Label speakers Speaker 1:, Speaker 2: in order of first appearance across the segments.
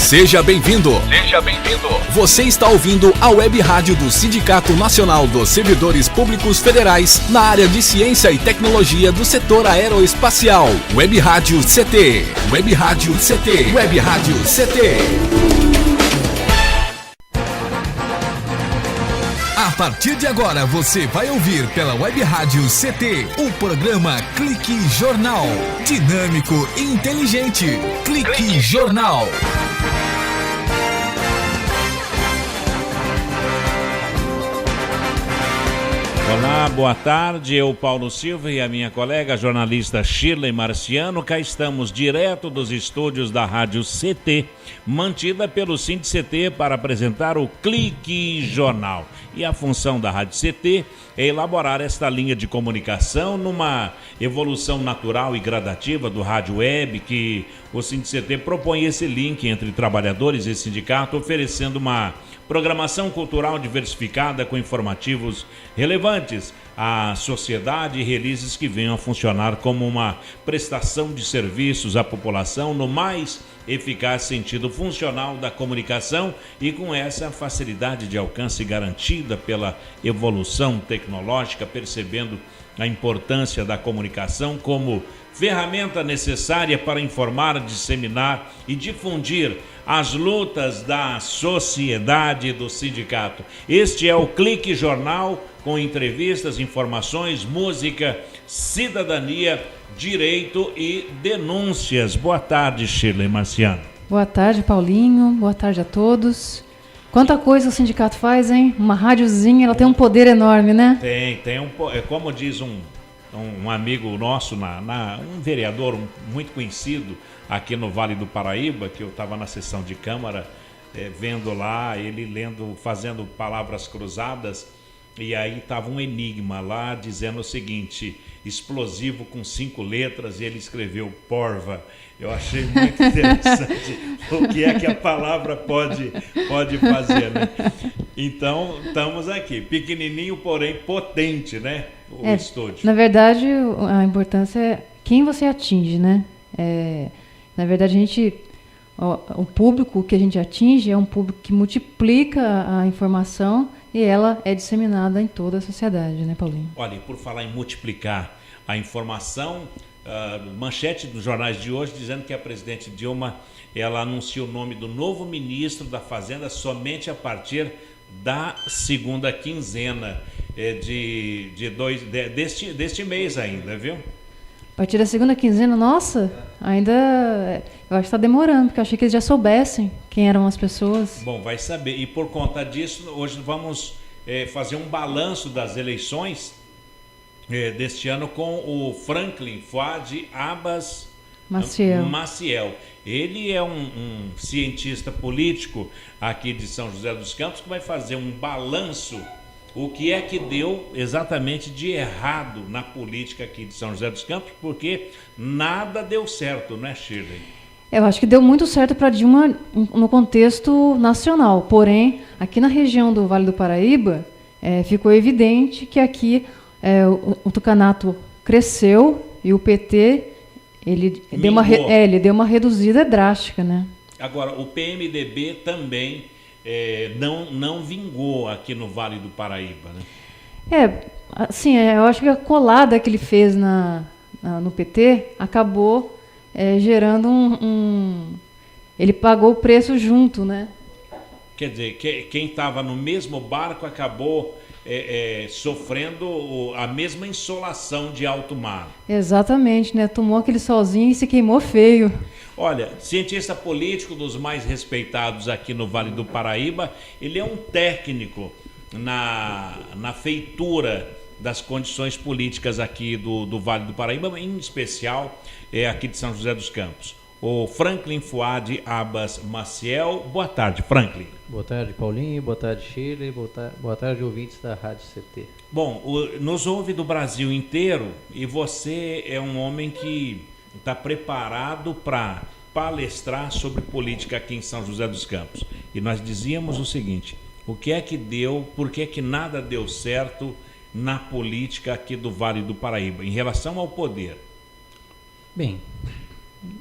Speaker 1: Seja bem-vindo. Seja bem-vindo. Você está ouvindo a Web Rádio do Sindicato Nacional dos Servidores Públicos Federais na área de Ciência e Tecnologia do setor aeroespacial. Web Rádio CT. Web Rádio CT. Web Rádio CT. A partir de agora você vai ouvir pela Web Rádio CT o programa Clique Jornal. Dinâmico e inteligente. Clique Jornal.
Speaker 2: Olá, boa tarde, eu Paulo Silva e a minha colega jornalista Shirley Marciano, cá estamos direto dos estúdios da Rádio CT, mantida pelo Sindict para apresentar o Clique Jornal. E a função da Rádio CT é elaborar esta linha de comunicação numa evolução natural e gradativa do rádio web, que o Sindict propõe esse link entre trabalhadores e sindicato, oferecendo uma programação cultural diversificada com informativos relevantes à sociedade e releases que venham a funcionar como uma prestação de serviços à população no mais eficaz sentido funcional da comunicação e com essa facilidade de alcance garantida pela evolução tecnológica, percebendo a importância da comunicação como ferramenta necessária para informar, disseminar e difundir as lutas da sociedade e do sindicato. Este é o Clique Jornal, com entrevistas, informações, música, cidadania, direito e denúncias. Boa tarde, Shirley Marciano.
Speaker 3: Boa tarde, Paulinho. Boa tarde a todos. Quanta coisa o sindicato faz, hein? Uma rádiozinha, ela tem um poder enorme, né?
Speaker 2: Tem como diz um amigo nosso, um vereador muito conhecido aqui no Vale do Paraíba, que eu estava na sessão de Câmara, vendo lá, ele lendo, fazendo palavras cruzadas, e aí estava um enigma lá dizendo o seguinte: explosivo com 5 letras, e ele escreveu porva. Eu achei muito interessante o que é que a palavra pode fazer, né? Então, estamos aqui, pequenininho, porém potente, né? O estúdio.
Speaker 3: Na verdade, a importância é quem você atinge, né? Na verdade, o público que a gente atinge é um público que multiplica a informação e ela é disseminada em toda a sociedade, né, Paulinho?
Speaker 2: Olha, e por falar em multiplicar a informação, manchete dos jornais de hoje dizendo que a presidente Dilma, ela anuncia o nome do novo ministro da Fazenda somente a partir da segunda quinzena deste mês ainda, viu?
Speaker 3: A partir da segunda quinzena, nossa, ainda eu acho que está demorando, porque eu achei que eles já soubessem quem eram as pessoas.
Speaker 2: Bom, vai saber. E por conta disso, hoje vamos fazer um balanço das eleições deste ano com o Franklin Fuad Abbas Maciel. Ele é um cientista político aqui de São José dos Campos que vai fazer um balanço. O que é que deu exatamente de errado na política aqui de São José dos Campos, porque nada deu certo, não é, Shirley?
Speaker 3: Eu acho que deu muito certo para Dilma no contexto nacional, porém, aqui na região do Vale do Paraíba, ficou evidente que aqui o tucanato cresceu e o PT ele deu uma reduzida drástica, né?
Speaker 2: Agora, o PMDB também não vingou aqui no Vale do Paraíba, né?
Speaker 3: Assim, eu acho que a colada que ele fez no PT acabou gerando ele pagou o preço junto, né?
Speaker 2: Quer dizer, quem estava no mesmo barco acabou sofrendo a mesma insolação de alto mar.
Speaker 3: Exatamente, né? Tomou aquele solzinho e se queimou feio.
Speaker 2: Olha, cientista político dos mais respeitados aqui no Vale do Paraíba, ele é um técnico na feitura das condições políticas aqui do Vale do Paraíba, em especial aqui de São José dos Campos. O Franklin Fuad Abbas Maciel. Boa tarde, Franklin.
Speaker 4: Boa tarde, Paulinho. Boa tarde, Shirley. Boa tarde, ouvintes da Rádio CT.
Speaker 2: Bom, nos ouve do Brasil inteiro e você é um homem que está preparado para palestrar sobre política aqui em São José dos Campos. E nós dizíamos o seguinte: o que é que deu, por que é que nada deu certo na política aqui do Vale do Paraíba, em relação ao poder?
Speaker 4: Bem,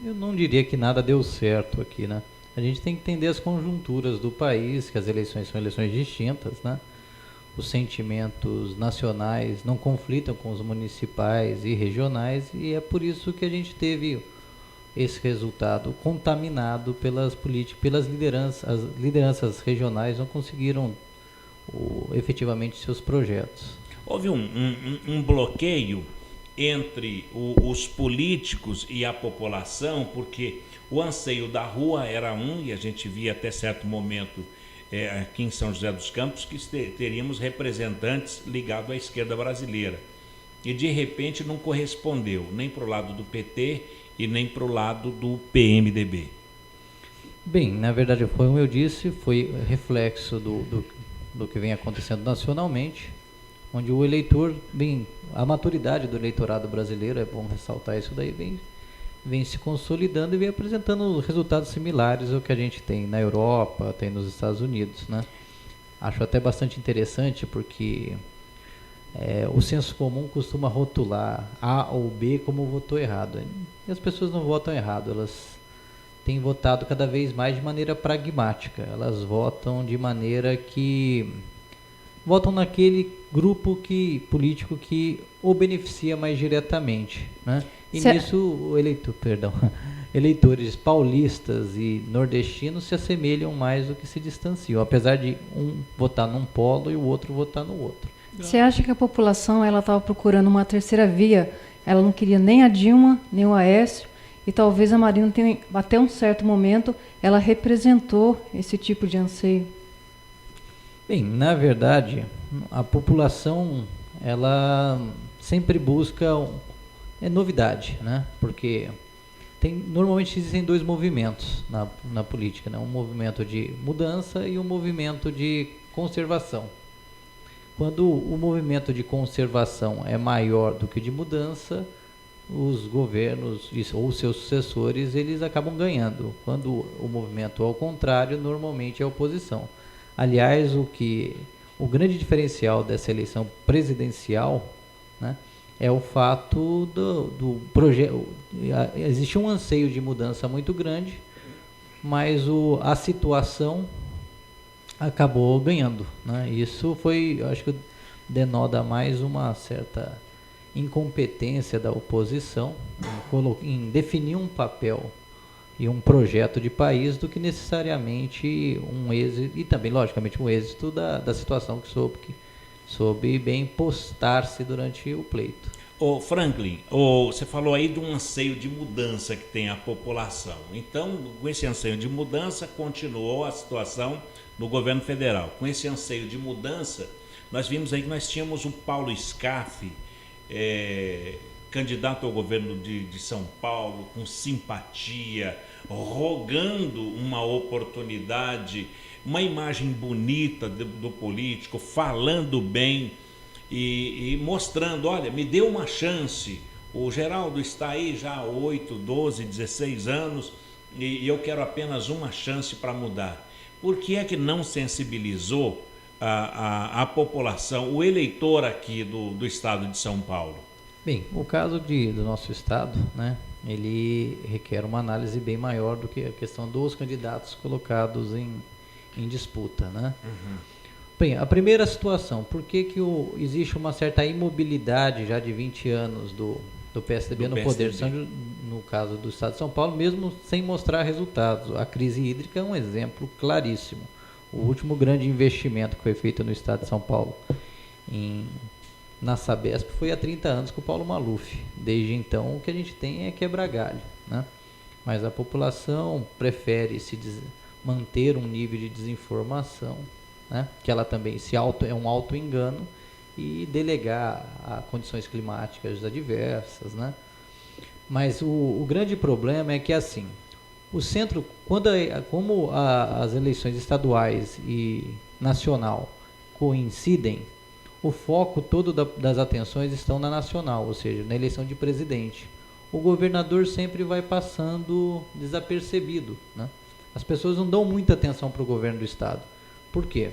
Speaker 4: eu não diria que nada deu certo aqui, né? A gente tem que entender as conjunturas do país, que as eleições são eleições distintas, né? Os sentimentos nacionais não conflitam com os municipais e regionais, e é por isso que a gente teve esse resultado contaminado pelas políticas, pelas lideranças. As lideranças regionais não conseguiram efetivamente seus projetos.
Speaker 2: Houve um bloqueio entre os políticos e a população, porque o anseio da rua era e a gente via até certo momento aqui em São José dos Campos que teríamos representantes ligados à esquerda brasileira. E de repente não correspondeu nem para o lado do PT e nem para o lado do PMDB.
Speaker 4: Bem, na verdade, como eu disse, foi reflexo do que vem acontecendo nacionalmente, onde o eleitor, a maturidade do eleitorado brasileiro, é bom ressaltar isso daí, vem se consolidando e vem apresentando resultados similares ao que a gente tem na Europa, tem nos Estados Unidos, né? Acho até bastante interessante porque o senso comum costuma rotular A ou B como votou errado. E as pessoas não votam errado, elas têm votado cada vez mais de maneira pragmática. Elas votam de maneira que votam naquele grupo político que o beneficia mais diretamente, né? E nisso eleitores paulistas e nordestinos se assemelham mais do que se distanciam, apesar de um votar num polo e o outro votar no outro.
Speaker 3: Você acha que a população estava procurando uma terceira via? Ela não queria nem a Dilma, nem o Aécio, e talvez a Marina tenha, até um certo momento, ela representou esse tipo de anseio?
Speaker 4: Bem, na verdade, a população, ela sempre busca novidade, né? Porque normalmente existem dois movimentos na política, né? Um movimento de mudança e um movimento de conservação. Quando o movimento de conservação é maior do que de mudança, os governos ou seus sucessores, eles acabam ganhando. Quando o movimento é ao contrário, normalmente é a oposição. Aliás, o grande diferencial dessa eleição presidencial, né, é o fato do projeto. Existe um anseio de mudança muito grande, mas a situação acabou ganhando, né? Isso acho que denota mais uma certa incompetência da oposição em definir um papel e um projeto de país do que necessariamente um êxito, e também, logicamente, um êxito da situação que soube bem postar-se durante o pleito.
Speaker 2: Ô Franklin, você falou aí de um anseio de mudança que tem a população. Então, com esse anseio de mudança, continuou a situação no governo federal. Com esse anseio de mudança, nós vimos aí que nós tínhamos o Paulo Scaff, candidato ao governo de São Paulo, com simpatia, rogando uma oportunidade, uma imagem bonita do político, falando bem e mostrando, olha, me dê uma chance. O Geraldo está aí já há 8, 12, 16 anos e eu quero apenas uma chance para mudar. Por que é que não sensibilizou a população, o eleitor aqui do estado de São Paulo?
Speaker 4: Bem, o caso do nosso estado, né, ele requer uma análise bem maior do que a questão dos candidatos colocados em disputa, né? Uhum. Bem, a primeira situação, por que existe uma certa imobilidade já de 20 anos do PSDB no poder, no caso do estado de São Paulo, mesmo sem mostrar resultados? A crise hídrica é um exemplo claríssimo. O último grande investimento que foi feito no estado de São Paulo na Sabesp foi há 30 anos com o Paulo Maluf. Desde então, o que a gente tem é quebrar galho, né? Mas a população prefere manter um nível de desinformação, né, que ela também é um auto-engano, e delegar a condições climáticas adversas, né? Mas o grande problema é que, assim, o centro, como as eleições estaduais e nacional coincidem, o foco todo das atenções estão na nacional, ou seja, na eleição de presidente. O governador sempre vai passando desapercebido, né? As pessoas não dão muita atenção para o governo do estado. Por quê?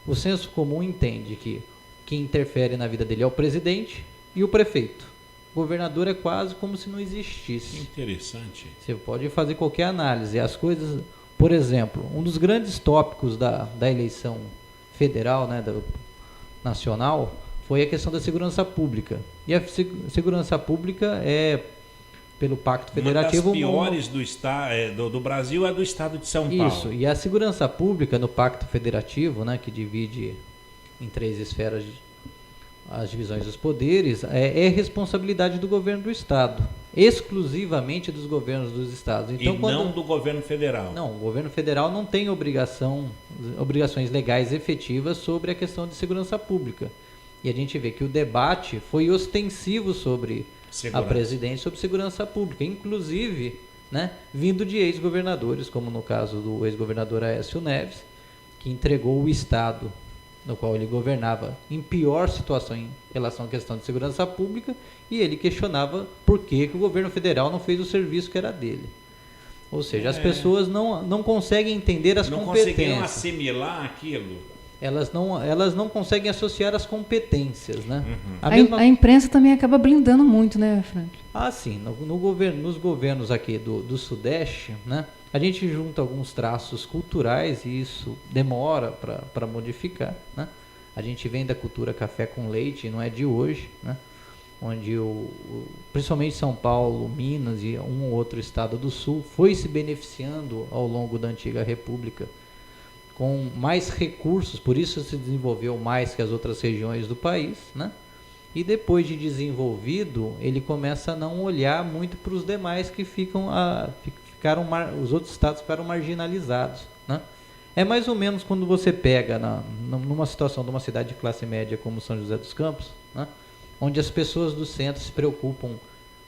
Speaker 4: O senso comum entende que quem interfere na vida dele é o presidente e o prefeito. O governador é quase como se não existisse.
Speaker 2: Interessante.
Speaker 4: Você pode fazer qualquer análise. As coisas, Por exemplo, um dos grandes tópicos da eleição federal, né, nacional, foi a questão da segurança pública. E a segurança pública é, pelo Pacto Federativo...
Speaker 2: Uma das piores do Brasil é do estado de São Paulo.
Speaker 4: Isso, e a segurança pública no Pacto Federativo, né, que divide em 3 esferas as divisões dos poderes, é responsabilidade do governo do estado, exclusivamente dos governos dos estados. Então,
Speaker 2: não do governo federal.
Speaker 4: Não, o governo federal não tem obrigações legais efetivas sobre a questão de segurança pública. E a gente vê que o debate foi ostensivo sobre a presidente, sobre segurança pública, inclusive, né, vindo de ex-governadores, como no caso do ex-governador Aécio Neves, que entregou o estado no qual ele governava em pior situação em relação à questão de segurança pública, e ele questionava por que o governo federal não fez o serviço que era dele. Ou seja, as pessoas não conseguem entender as competências. Não conseguiram
Speaker 2: assimilar aquilo.
Speaker 4: Elas não conseguem associar as competências, né?
Speaker 3: Uhum. A imprensa também acaba blindando muito, né, Frank?
Speaker 4: Ah, sim. Nos governos aqui do Sudeste, né, a gente junta alguns traços culturais e isso demora para modificar, né? A gente vem da cultura café com leite, não é de hoje, né? Onde principalmente São Paulo, Minas e um ou outro estado do Sul foi se beneficiando ao longo da antiga República com mais recursos, por isso se desenvolveu mais que as outras regiões do país, né? E depois de desenvolvido, ele começa a não olhar muito para os demais que os outros estados ficaram marginalizados, né? É mais ou menos quando você pega numa situação de uma cidade de classe média como São José dos Campos, né, onde as pessoas do centro se preocupam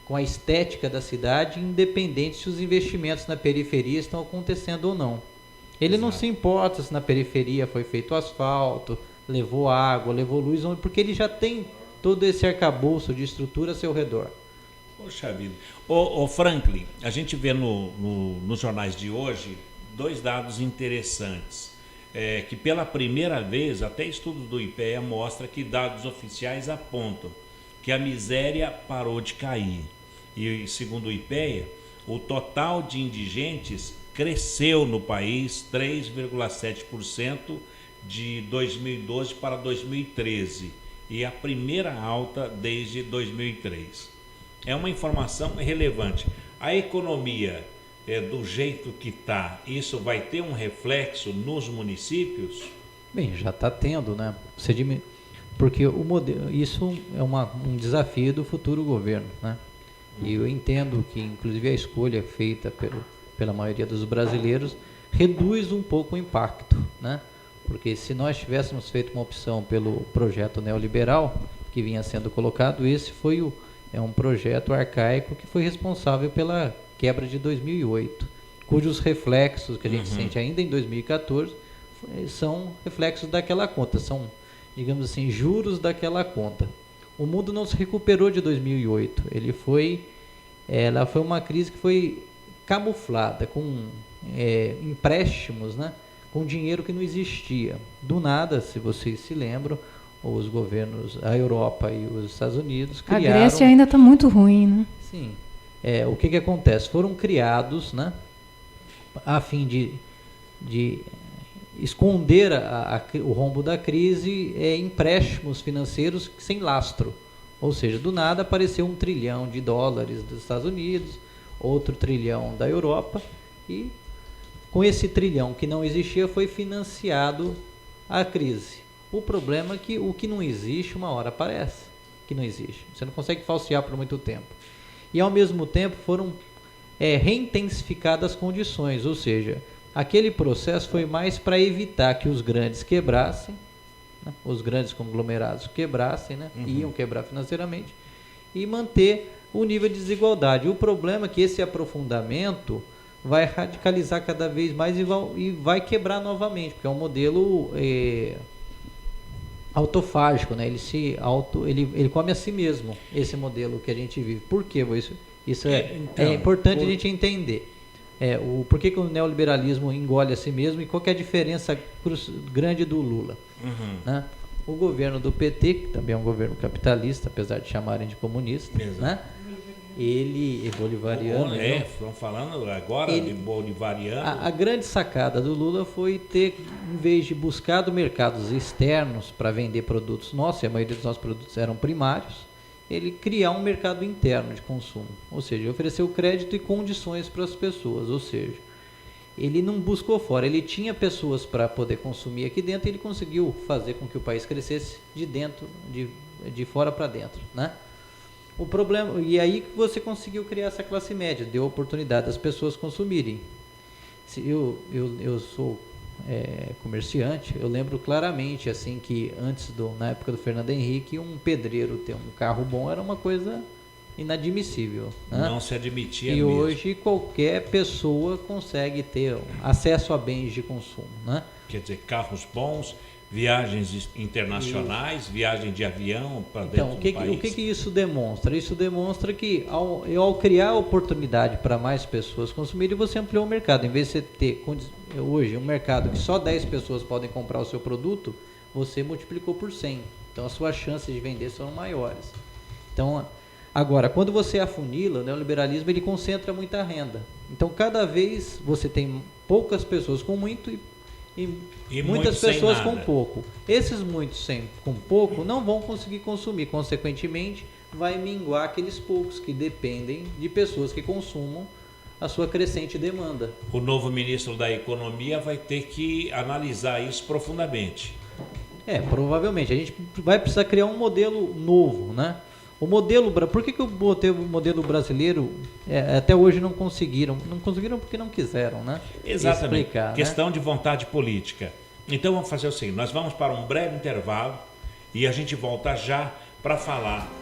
Speaker 4: com a estética da cidade, independente se os investimentos na periferia estão acontecendo ou não. Ele Exato. Não se importa se na periferia foi feito asfalto, levou água, levou luz, porque ele já tem todo esse arcabouço de estrutura a seu redor.
Speaker 2: Poxa vida. Ô Franklin, a gente vê nos jornais de hoje 2 dados interessantes. Que pela primeira vez, até estudos do IPEA mostra que dados oficiais apontam que a miséria parou de cair. E segundo o IPEA, o total de indigentes cresceu no país 3,7% de 2012 para 2013 e a primeira alta desde 2003. É uma informação relevante. A economia do jeito que está, isso vai ter um reflexo nos municípios?
Speaker 4: Bem, já está tendo, né? Porque o modelo, isso é um desafio do futuro governo, né? E eu entendo que, inclusive, a escolha feita pela maioria dos brasileiros reduz um pouco o impacto, né? Porque se nós tivéssemos feito uma opção pelo projeto neoliberal que vinha sendo colocado, esse foi um projeto arcaico que foi responsável pela quebra de 2008, cujos reflexos que a gente sente ainda em 2014 são reflexos daquela conta, são, digamos assim, juros daquela conta. O mundo não se recuperou de 2008, ela foi uma crise que foi camuflada com empréstimos, né, com dinheiro que não existia. Do nada, se vocês se lembram, os governos, a Europa e os Estados Unidos criaram...
Speaker 3: A Grécia ainda está muito ruim, né?
Speaker 4: Sim. O que acontece? Foram criados, né, a fim de esconder o rombo da crise, empréstimos financeiros sem lastro. Ou seja, do nada apareceu $1 trilhão dos Estados Unidos, outro trilhão da Europa, e com esse trilhão que não existia foi financiado a crise. O problema é que o que não existe, uma hora aparece que não existe. Você não consegue falsear por muito tempo. E ao mesmo tempo foram reintensificadas as condições, ou seja, aquele processo foi mais para evitar que os grandes quebrassem, né, os grandes conglomerados quebrassem, né, iam quebrar financeiramente, e manter o nível de desigualdade. O problema é que esse aprofundamento vai radicalizar cada vez mais e vai quebrar novamente, porque é um modelo autofágico, né? Ele come a si mesmo, esse modelo que a gente vive. Por quê? Isso é importante a gente entender. Por que o neoliberalismo engole a si mesmo e qual que é a diferença grande do Lula. Né? O governo do PT, que também é um governo capitalista, apesar de chamarem de comunista, né, Ele é bolivariano.
Speaker 2: Estão falando agora de bolivariano.
Speaker 4: A grande sacada do Lula foi ter, em vez de buscar mercados externos para vender produtos nossos, e a maioria dos nossos produtos eram primários, ele criar um mercado interno de consumo. Ou seja, ofereceu crédito e condições para as pessoas. Ou seja, ele não buscou fora, ele tinha pessoas para poder consumir aqui dentro e ele conseguiu fazer com que o país crescesse de dentro, de fora para dentro, né? O problema, e aí que você conseguiu criar essa classe média, deu a oportunidade das pessoas consumirem. Eu sou comerciante, eu lembro claramente assim que na época do Fernando Henrique, um pedreiro ter um carro bom era uma coisa inadmissível, né?
Speaker 2: Não se admitia
Speaker 4: e
Speaker 2: mesmo.
Speaker 4: Hoje qualquer pessoa consegue ter acesso a bens de consumo, né?
Speaker 2: Quer dizer, carros bons, viagens internacionais, viagem de avião para dentro do país.
Speaker 4: Então, o que isso demonstra? Isso demonstra que ao criar oportunidade para mais pessoas consumirem, você ampliou o mercado. Em vez de você ter hoje um mercado que só 10 pessoas podem comprar o seu produto, você multiplicou por 100. Então, as suas chances de vender são maiores. Então, agora, quando você afunila, o neoliberalismo ele concentra muita renda. Então, cada vez você tem poucas pessoas com muito e muitas pessoas com pouco. Esses muitos com pouco não vão conseguir consumir. Consequentemente, vai minguar aqueles poucos que dependem de pessoas que consumam a sua crescente demanda.
Speaker 2: O novo ministro da Economia vai ter que analisar isso profundamente.
Speaker 4: Provavelmente. A gente vai precisar criar um modelo novo, né? O modelo, por que eu botei o modelo brasileiro até hoje não conseguiram? Não conseguiram porque não quiseram, né?
Speaker 2: Exatamente.
Speaker 4: Explicar,
Speaker 2: questão,
Speaker 4: né?
Speaker 2: de vontade política. Então vamos fazer o seguinte, nós vamos para um breve intervalo e a gente volta já para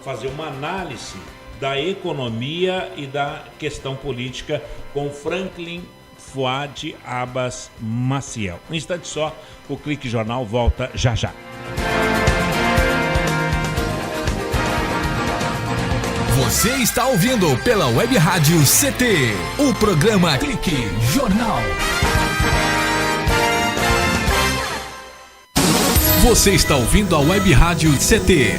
Speaker 2: fazer uma análise da economia e da questão política com Franklin Fuad Abbas Maciel. Um instante só, o Clique Jornal volta já já.
Speaker 1: Você está ouvindo pela Web Rádio CT, o programa Clique Jornal. Você está ouvindo a Web Rádio CT.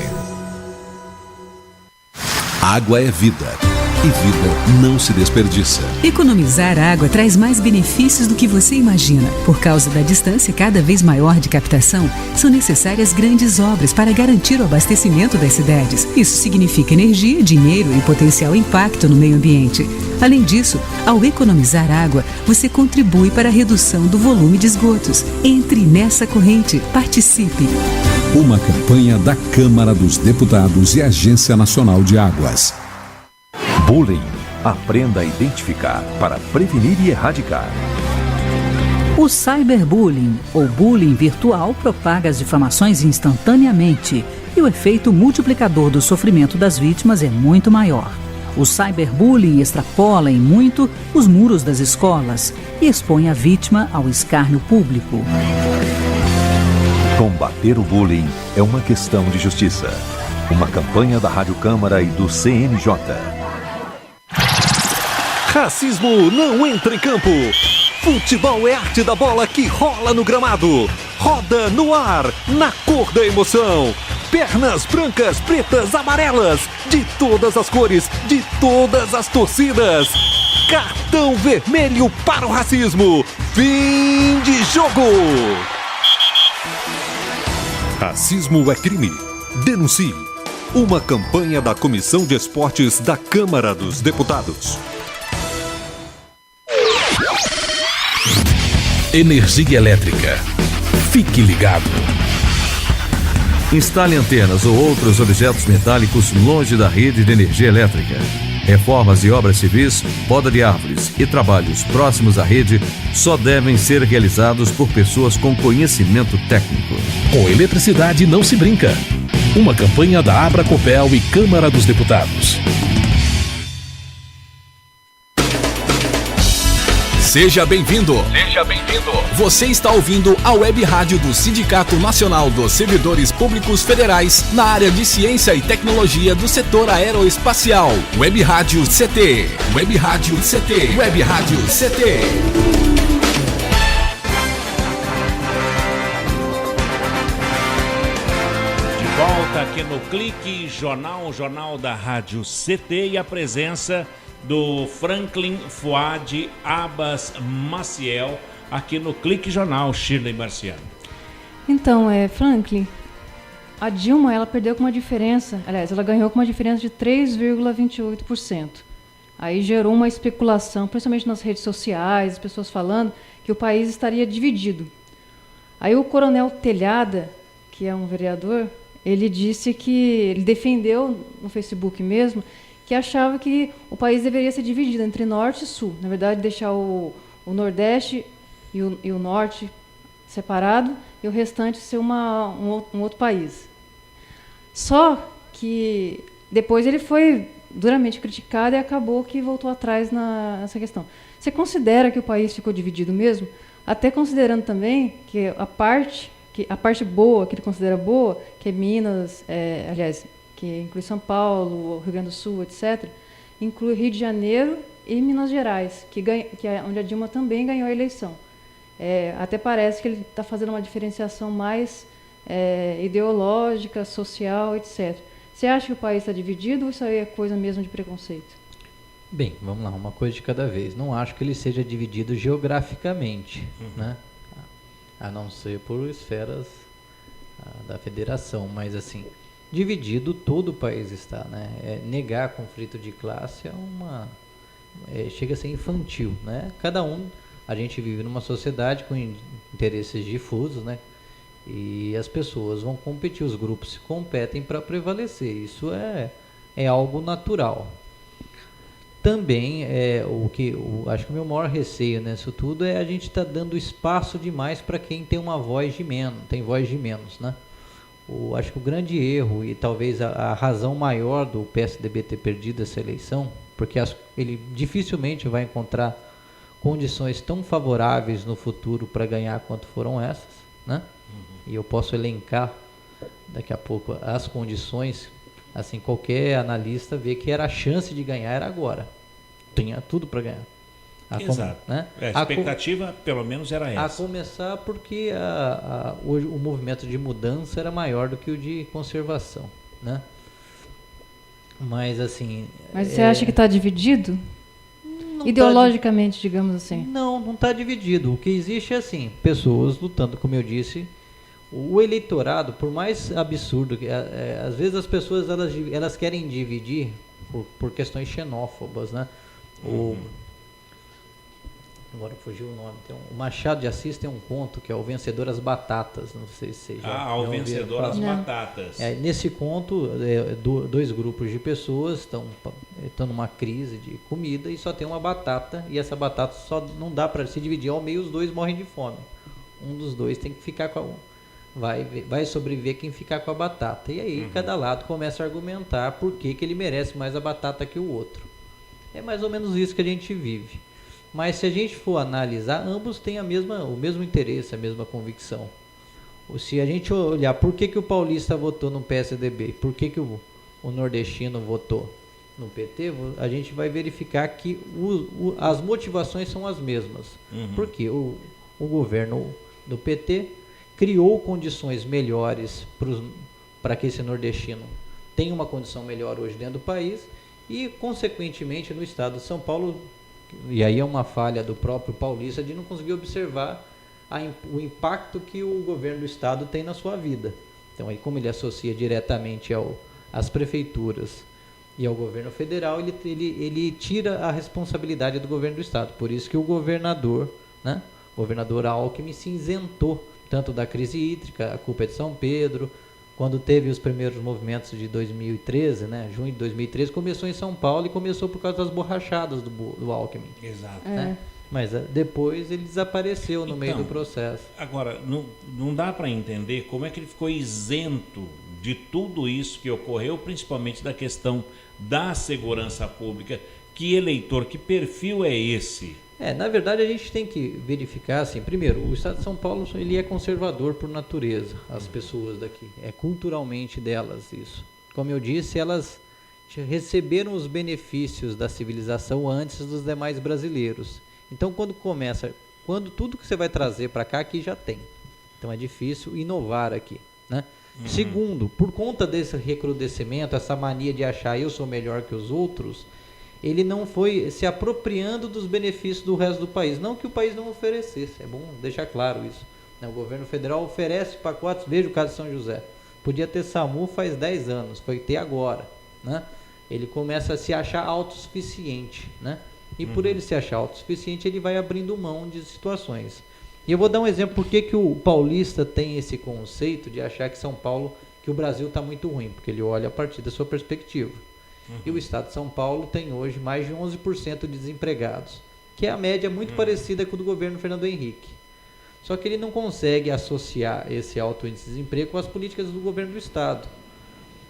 Speaker 1: Água é vida. E vida não se desperdiça.
Speaker 5: Economizar água traz mais benefícios do que você imagina. Por causa da distância cada vez maior de captação, são necessárias grandes obras para garantir o abastecimento das cidades. Isso significa energia, dinheiro e potencial impacto no meio ambiente. Além disso, ao economizar água, você contribui para a redução do volume de esgotos. Entre nessa corrente. Participe.
Speaker 1: Uma campanha da Câmara dos Deputados e Agência Nacional de Águas.
Speaker 6: Bullying. Aprenda a identificar para prevenir e erradicar.
Speaker 5: O cyberbullying, ou bullying virtual, propaga as difamações instantaneamente e o efeito multiplicador do sofrimento das vítimas é muito maior. O cyberbullying extrapola em muito os muros das escolas e expõe a vítima ao escárnio público.
Speaker 6: Combater o bullying é uma questão de justiça. Uma campanha da Rádio Câmara e do CNJ.
Speaker 7: Racismo não entra em campo. Futebol é arte da bola que rola no gramado. Roda no ar, na cor da emoção. Pernas brancas, pretas, amarelas. De todas as cores, de todas as torcidas. Cartão vermelho para o racismo. Fim de jogo.
Speaker 1: Racismo é crime. Denuncie. Uma campanha da Comissão de Esportes da Câmara dos Deputados. Energia elétrica. Fique ligado.
Speaker 8: Instale antenas ou outros objetos metálicos longe da rede de energia elétrica. Reformas e obras civis, poda de árvores e trabalhos próximos à rede só devem ser realizados por pessoas com conhecimento técnico.
Speaker 1: Com eletricidade não se brinca. Uma campanha da Abracopel e Câmara dos Deputados. Seja bem-vindo. Seja bem-vindo. Você está ouvindo a Web Rádio do Sindicato Nacional dos Servidores Públicos Federais na área de Ciência e Tecnologia do setor aeroespacial. Web Rádio CT. Web Rádio CT. Web Rádio CT.
Speaker 2: volta aqui no Clique Jornal, o jornal da Rádio CT, e a presença do Franklin Fuad Abbas Maciel aqui no Clique Jornal, Shirley Marciano.
Speaker 3: Então, Franklin, a Dilma, ela perdeu com uma diferença, aliás, ela ganhou com uma diferença de 3,28%. Aí gerou uma especulação, principalmente nas redes sociais, as pessoas falando que o país estaria dividido. Aí o Coronel Telhada, que é um vereador, ele disse que, ele defendeu no Facebook mesmo, que achava que o país deveria ser dividido entre norte e sul. Na verdade, deixar o nordeste e o norte separado e o restante ser um outro país. Só que depois ele foi duramente criticado e acabou que voltou atrás nessa questão. Você considera que o país ficou dividido mesmo? Até considerando também que a parte boa, que ele considera boa, que é Minas, aliás, que inclui São Paulo, Rio Grande do Sul, etc., inclui Rio de Janeiro e Minas Gerais, que é onde a Dilma também ganhou a eleição. Até parece que ele está fazendo uma diferenciação mais ideológica, social, etc. Você acha que o país está dividido ou isso aí é coisa mesmo de preconceito?
Speaker 4: Bem, vamos lá, uma coisa de cada vez. Não acho que ele seja dividido geograficamente, né? A não ser por esferas da federação, mas assim, dividido todo o país está, né? Negar conflito de classe chega a ser infantil, né? A gente vive numa sociedade com interesses difusos, né? E as pessoas vão competir, os grupos se competem para prevalecer. Isso é algo natural. Também acho que o meu maior receio nisso tudo é a gente estar dando espaço demais para quem tem voz de menos, né? Acho que o grande erro e talvez a razão maior do PSDB ter perdido essa eleição, porque ele dificilmente vai encontrar condições tão favoráveis no futuro para ganhar quanto foram essas, né? E eu posso elencar daqui a pouco as condições. Assim, qualquer analista vê que a chance de ganhar era agora. Tinha tudo para ganhar.
Speaker 2: Exato.
Speaker 4: Né?
Speaker 2: A expectativa, pelo menos, era essa.
Speaker 4: A começar porque o movimento de mudança era maior do que o de conservação, né? Mas, assim...
Speaker 3: Mas você acha que está dividido? Ideologicamente, digamos assim.
Speaker 4: Não está dividido. O que existe é, assim, pessoas lutando, como eu disse... O eleitorado, por mais absurdo que às vezes as pessoas elas querem dividir por questões xenófobas, né? Agora fugiu o nome. O Machado de Assis tem um conto que é O Vencedor às Batatas. Não sei se você já
Speaker 2: O Vencedor às Batatas.
Speaker 4: Nesse conto, dois grupos de pessoas estão numa crise de comida e só tem uma batata, e essa batata só não dá para se dividir ao meio, os dois morrem de fome. Um dos dois tem que ficar vai sobreviver quem ficar com a batata. E aí cada lado começa a argumentar por que ele merece mais a batata que o outro. É mais ou menos isso que a gente vive. Mas se a gente for analisar, ambos têm o mesmo interesse, a mesma convicção. Se a gente olhar por que o paulista votou no PSDB, por que o nordestino votou no PT, a gente vai verificar que as motivações são as mesmas. Porque o governo do PT criou condições melhores para que esse nordestino tenha uma condição melhor hoje dentro do país e, consequentemente, no estado de São Paulo, e aí é uma falha do próprio paulista de não conseguir observar o impacto que o governo do estado tem na sua vida. Então, aí, como ele associa diretamente às prefeituras e ao governo federal, ele tira a responsabilidade do governo do estado. Por isso que o governador Alckmin se isentou tanto da crise hídrica, a culpa é de São Pedro. Quando teve os primeiros movimentos de 2013, né, junho de 2013, começou em São Paulo e começou por causa das borrachadas do Alckmin.
Speaker 2: Exato.
Speaker 4: Né? Mas depois ele desapareceu no meio do processo.
Speaker 2: Agora, não dá para entender como é que ele ficou isento de tudo isso que ocorreu, principalmente da questão da segurança pública. Que eleitor, que perfil é esse?
Speaker 4: Na verdade, a gente tem que verificar, assim, primeiro, o estado de São Paulo ele é conservador por natureza, as pessoas daqui. É culturalmente delas isso. Como eu disse, elas receberam os benefícios da civilização antes dos demais brasileiros. Então, quando tudo que você vai trazer para cá, aqui já tem. Então, é difícil inovar aqui, né? Segundo, por conta desse recrudescimento, essa mania de achar eu sou melhor que os outros, ele não foi se apropriando dos benefícios do resto do país. Não que o país não oferecesse, é bom deixar claro isso. O governo federal oferece pacotes, veja o caso de São José. Podia ter SAMU faz 10 anos, foi ter agora, né? Ele começa a se achar autossuficiente, né? E por ele se achar autossuficiente, ele vai abrindo mão de situações. E eu vou dar um exemplo por que o paulista tem esse conceito de achar que São Paulo, que o Brasil está muito ruim, porque ele olha a partir da sua perspectiva. E o estado de São Paulo tem hoje mais de 11% de desempregados, que é a média muito parecida com o do governo Fernando Henrique. Só que ele não consegue associar esse alto índice de desemprego com as políticas do governo do estado.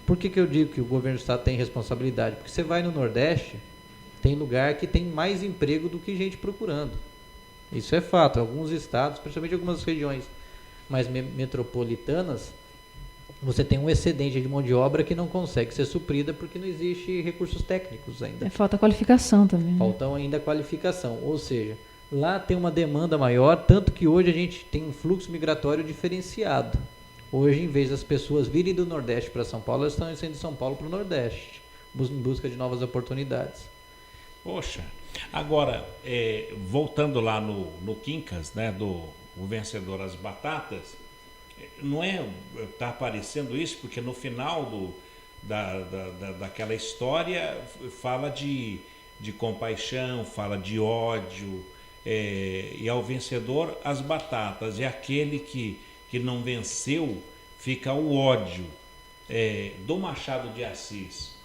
Speaker 4: Por que eu digo que o governo do estado tem responsabilidade? Porque você vai no Nordeste, tem lugar que tem mais emprego do que gente procurando. Isso é fato. Alguns estados, principalmente algumas regiões mais metropolitanas, você tem um excedente de mão de obra que não consegue ser suprida porque não existe recursos técnicos ainda.
Speaker 3: Falta qualificação também.
Speaker 4: Faltam ainda qualificação. Ou seja, lá tem uma demanda maior, tanto que hoje a gente tem um fluxo migratório diferenciado. Hoje, em vez das pessoas virem do Nordeste para São Paulo, elas estão saindo de São Paulo para o Nordeste, em busca de novas oportunidades.
Speaker 2: Poxa, agora, voltando lá no Quincas, né, o vencedor às batatas, não está aparecendo isso, porque no final daquela história fala de compaixão, fala de ódio, e ao vencedor as batatas, e aquele que não venceu fica o ódio. Do Machado de Assis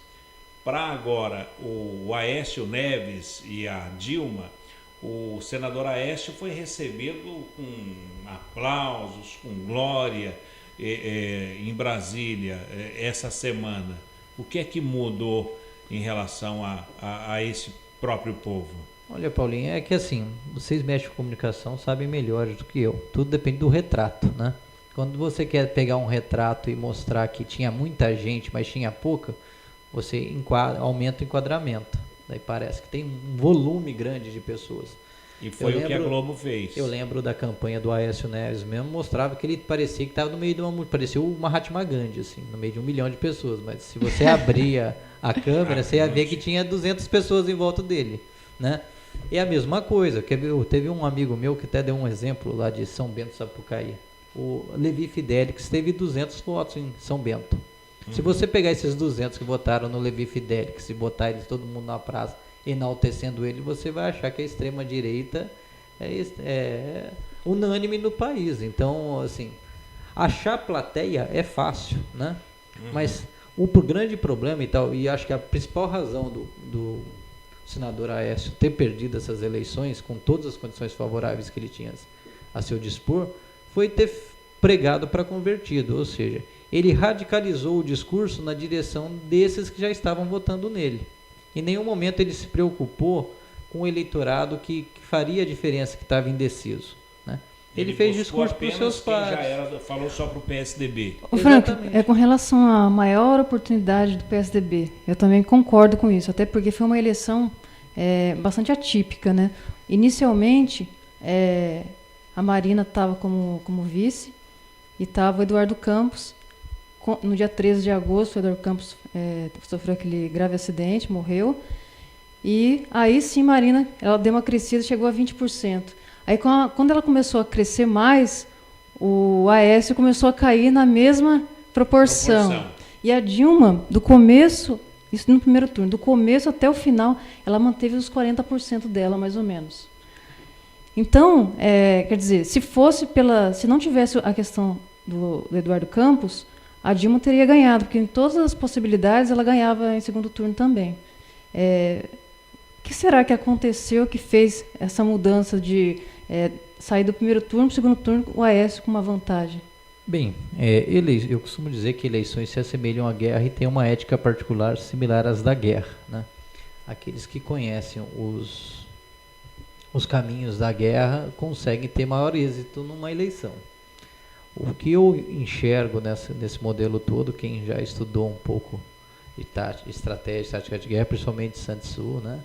Speaker 2: para agora o Aécio Neves e a Dilma, o senador Aécio foi recebido com aplausos, com glória em Brasília essa semana. O que é que mudou em relação a esse próprio povo?
Speaker 4: Olha, Paulinho, é que assim, vocês mexem com comunicação, sabem melhor do que eu. Tudo depende do retrato, né? Quando você quer pegar um retrato e mostrar que tinha muita gente, mas tinha pouca, você aumenta o enquadramento. Daí parece que tem um volume grande de pessoas.
Speaker 2: E foi o que a Globo fez.
Speaker 4: Eu lembro da campanha do Aécio Neves mesmo, mostrava que ele parecia que estava no meio de parecia o Mahatma Gandhi, assim, no meio de 1 milhão de pessoas. Mas se você abria a câmera, você ia ver que tinha 200 pessoas em volta dele, né? É a mesma coisa. Teve um amigo meu que até deu um exemplo lá de São Bento, Sapucaí. O Levi Fidelix teve 200 votos em São Bento. Se você pegar esses 200 que votaram no Levi Fidelix e botar eles todo mundo na praça, enaltecendo ele, você vai achar que a extrema-direita é unânime no país. Então, assim, achar plateia é fácil, né? Mas o grande problema e acho que a principal razão do senador Aécio ter perdido essas eleições, com todas as condições favoráveis que ele tinha a seu dispor, foi ter pregado para convertido, ou seja, ele radicalizou o discurso na direção desses que já estavam votando nele. Em nenhum momento ele se preocupou com o eleitorado que faria a diferença, que estava indeciso, né? Ele fez discurso para os seus pares.
Speaker 2: Falou só para o PSDB.
Speaker 3: Ô Frank, com relação à maior oportunidade do PSDB, eu também concordo com isso, até porque foi uma eleição bastante atípica, né? Inicialmente, a Marina estava como vice e estava o Eduardo Campos. No dia 13 de agosto, o Eduardo Campos sofreu aquele grave acidente, morreu. E aí sim, Marina, ela deu uma crescida, chegou a 20%. Aí quando ela começou a crescer mais, o Aécio começou a cair na mesma proporção. E a Dilma, do começo, isso no primeiro turno, do começo até o final, ela manteve os 40% dela, mais ou menos. Então, quer dizer, se não tivesse a questão do Eduardo Campos, a Dilma teria ganhado, porque em todas as possibilidades ela ganhava em segundo turno também. O que será que aconteceu que fez essa mudança de sair do primeiro turno para o segundo turno, o Aécio com uma vantagem?
Speaker 4: Bem, eu costumo dizer que eleições se assemelham à guerra e têm uma ética particular similar às da guerra, né? Aqueles que conhecem os caminhos da guerra conseguem ter maior êxito numa eleição. O que eu enxergo nesse modelo todo, quem já estudou um pouco de estratégia, tática de guerra, principalmente Sun Tzu, né?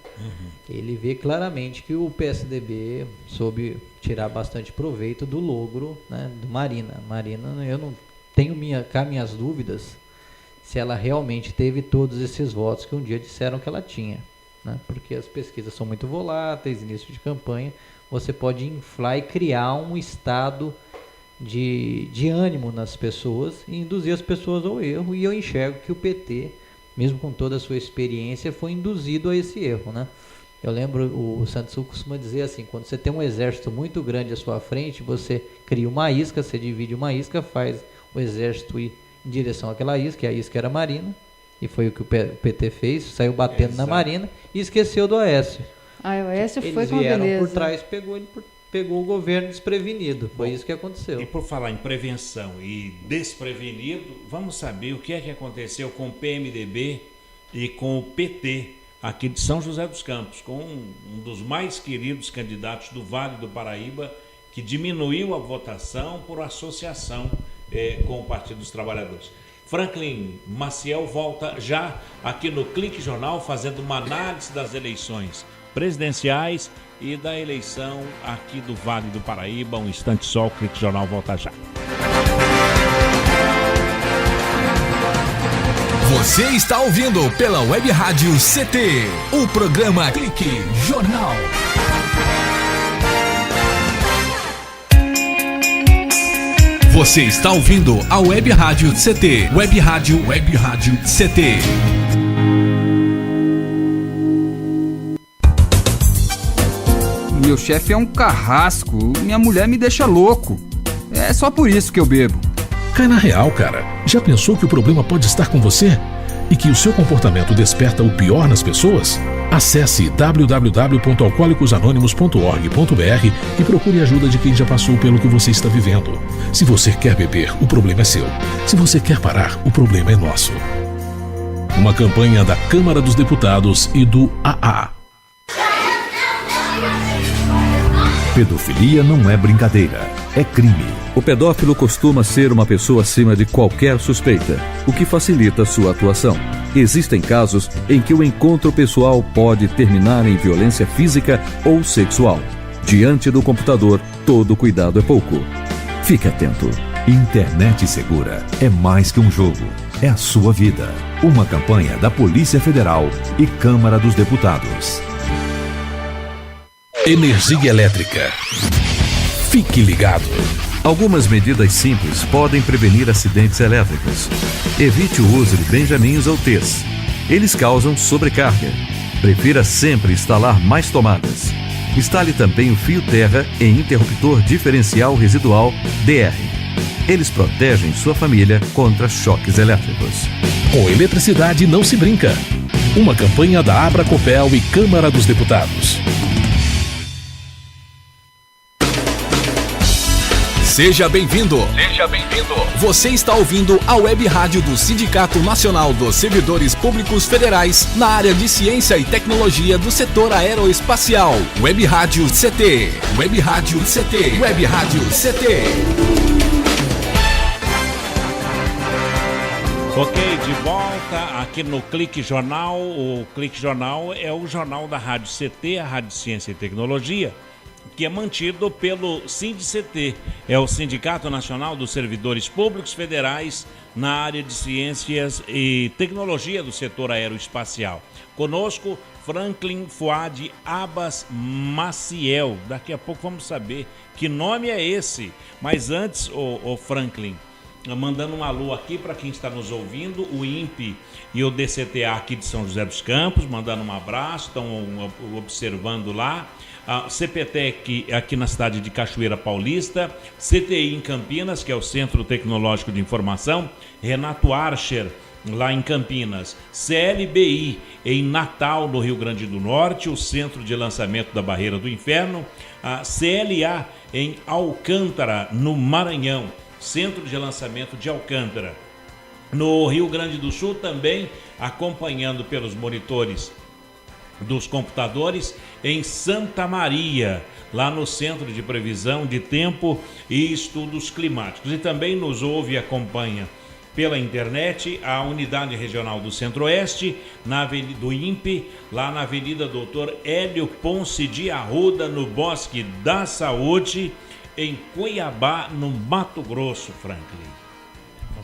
Speaker 4: Ele vê claramente que o PSDB soube tirar bastante proveito do logro, né, do Marina. Marina, eu não tenho minhas dúvidas se ela realmente teve todos esses votos que um dia disseram que ela tinha, né? Porque as pesquisas são muito voláteis, início de campanha, você pode inflar e criar um estado de ânimo nas pessoas e induzir as pessoas ao erro, e eu enxergo que o PT, mesmo com toda a sua experiência, foi induzido a esse erro, né? Eu lembro, o Santos costuma dizer assim, quando você tem um exército muito grande à sua frente, você cria uma isca, você divide uma isca, faz o exército ir em direção àquela isca, e a isca era a Marina, e foi o que o PT fez, saiu batendo na Marina e esqueceu do Aécio.
Speaker 3: O Aécio foi com
Speaker 4: beleza. Eles vieram
Speaker 3: beleza.
Speaker 4: por trás, pegou o governo desprevenido. Foi isso que aconteceu.
Speaker 2: E por falar em prevenção e desprevenido, vamos saber o que é que aconteceu com o PMDB e com o PT aqui de São José dos Campos, com um dos mais queridos candidatos do Vale do Paraíba, que diminuiu a votação por associação com o Partido dos Trabalhadores. Franklin Maciel volta já aqui no Clique Jornal, fazendo uma análise das eleições presidenciais e da eleição aqui do Vale do Paraíba. Um instante só, o Clique Jornal volta já.
Speaker 1: Você está ouvindo pela Web Rádio CT, o programa Clique Jornal. Você está ouvindo a Web Rádio CT, Web Rádio CT.
Speaker 9: Meu chefe é um carrasco, minha mulher me deixa louco. É só por isso que eu bebo.
Speaker 10: Cai na real, cara. Já pensou que o problema pode estar com você? E que o seu comportamento desperta o pior nas pessoas? Acesse www.alcoolicosanonimos.org.br e procure ajuda de quem já passou pelo que você está vivendo. Se você quer beber, o problema é seu. Se você quer parar, o problema é nosso. Uma campanha da Câmara dos Deputados e do AA.
Speaker 6: Pedofilia não é brincadeira, é crime.
Speaker 8: O pedófilo costuma ser uma pessoa acima de qualquer suspeita, o que facilita sua atuação. Existem casos em que o encontro pessoal pode terminar em violência física ou sexual. Diante do computador, todo cuidado é pouco. Fique atento.
Speaker 6: Internet segura é mais que um jogo, é a sua vida. Uma campanha da Polícia Federal e Câmara dos Deputados.
Speaker 10: Energia elétrica. Fique ligado.
Speaker 8: Algumas medidas simples podem prevenir acidentes elétricos. Evite o uso de benjamins ou T's. Eles causam sobrecarga. Prefira sempre instalar mais tomadas. Instale também o fio terra em interruptor diferencial residual DR. Eles protegem sua família contra choques elétricos.
Speaker 10: Com eletricidade não se brinca. Uma campanha da Abracopel e Câmara dos Deputados.
Speaker 1: Seja bem-vindo. Seja bem-vindo. Você está ouvindo a Web Rádio do Sindicato Nacional dos Servidores Públicos Federais na área de Ciência e Tecnologia do setor aeroespacial. Web Rádio CT. Web Rádio CT. Web Rádio CT.
Speaker 2: Ok, de volta aqui no Clique Jornal. O Clique Jornal é o jornal da Rádio CT, a Rádio Ciência e Tecnologia, que é mantido pelo SINDCT, é o Sindicato Nacional dos Servidores Públicos Federais na área de Ciências e Tecnologia do setor aeroespacial. Conosco, Franklin Fuad Abbas Maciel. Daqui a pouco vamos saber que nome é esse. Mas antes, o Franklin, mandando um alô aqui para quem está nos ouvindo, o INPE e o DCTA aqui de São José dos Campos, mandando um abraço, estão observando lá. A CPTEC aqui na cidade de Cachoeira Paulista, CTI em Campinas, que é o Centro Tecnológico de Informação, Renato Archer, lá em Campinas, CLBI em Natal, no Rio Grande do Norte, o Centro de Lançamento da Barreira do Inferno, a CLA em Alcântara, no Maranhão, Centro de Lançamento de Alcântara. No Rio Grande do Sul também, acompanhando pelos monitores dos computadores, em Santa Maria, lá no Centro de Previsão de Tempo e Estudos Climáticos. E também nos ouve e acompanha pela internet a Unidade Regional do Centro-Oeste, na Avenida do INPE, lá na Avenida Doutor Hélio Ponce de Arruda, no Bosque da Saúde, em Cuiabá, no Mato Grosso, Franklin.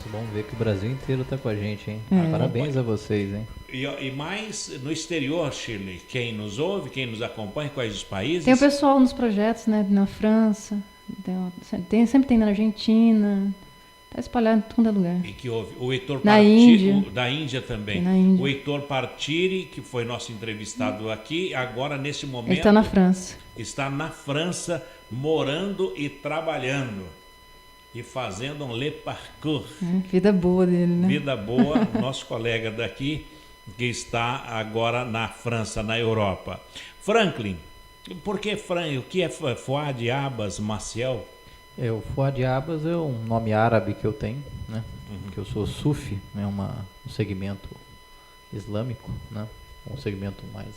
Speaker 4: Muito bom ver que o Brasil inteiro está com a gente, hein? Parabéns a vocês, hein?
Speaker 2: E mais no exterior, Shirley, quem nos ouve, quem nos acompanha, quais os países?
Speaker 3: Tem o pessoal nos projetos, né? Na França, sempre tem na Argentina, está espalhado em todo lugar.
Speaker 2: E que houve o Heitor
Speaker 3: na Índia.
Speaker 2: Da Índia também.
Speaker 3: Na Índia.
Speaker 2: O Heitor Partiri, que foi nosso entrevistado aqui, agora nesse momento...
Speaker 3: Ele está na França.
Speaker 2: Está na França, morando e trabalhando. E fazendo um le parcours.
Speaker 3: Vida boa dele, né?
Speaker 2: Vida boa, nosso colega daqui, que está agora na França, na Europa. Franklin, por que Franklin? O que é Fouad Abbas Maciel?
Speaker 4: O Fouad Abbas é um nome árabe que eu tenho, né? Que eu sou sufi, né? Um segmento islâmico, né? Um segmento mais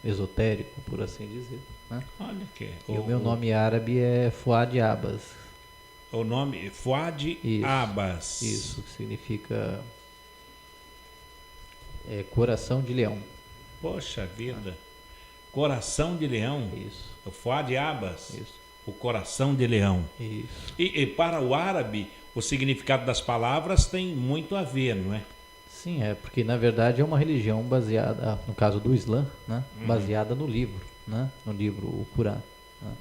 Speaker 4: esotérico, por assim dizer, né?
Speaker 2: Olha que
Speaker 4: e o meu nome árabe é Fouad Abbas.
Speaker 2: O nome Fouad Abbas.
Speaker 4: Isso, que significa coração de leão.
Speaker 2: Poxa vida. Coração de leão.
Speaker 4: Isso.
Speaker 2: O Fouad Abbas.
Speaker 4: Isso.
Speaker 2: O coração de leão.
Speaker 4: Isso.
Speaker 2: E para o árabe, o significado das palavras tem muito a ver, não é?
Speaker 4: Sim, porque na verdade é uma religião baseada, no caso do Islã, né? Baseada no livro, né? No livro, o Corão.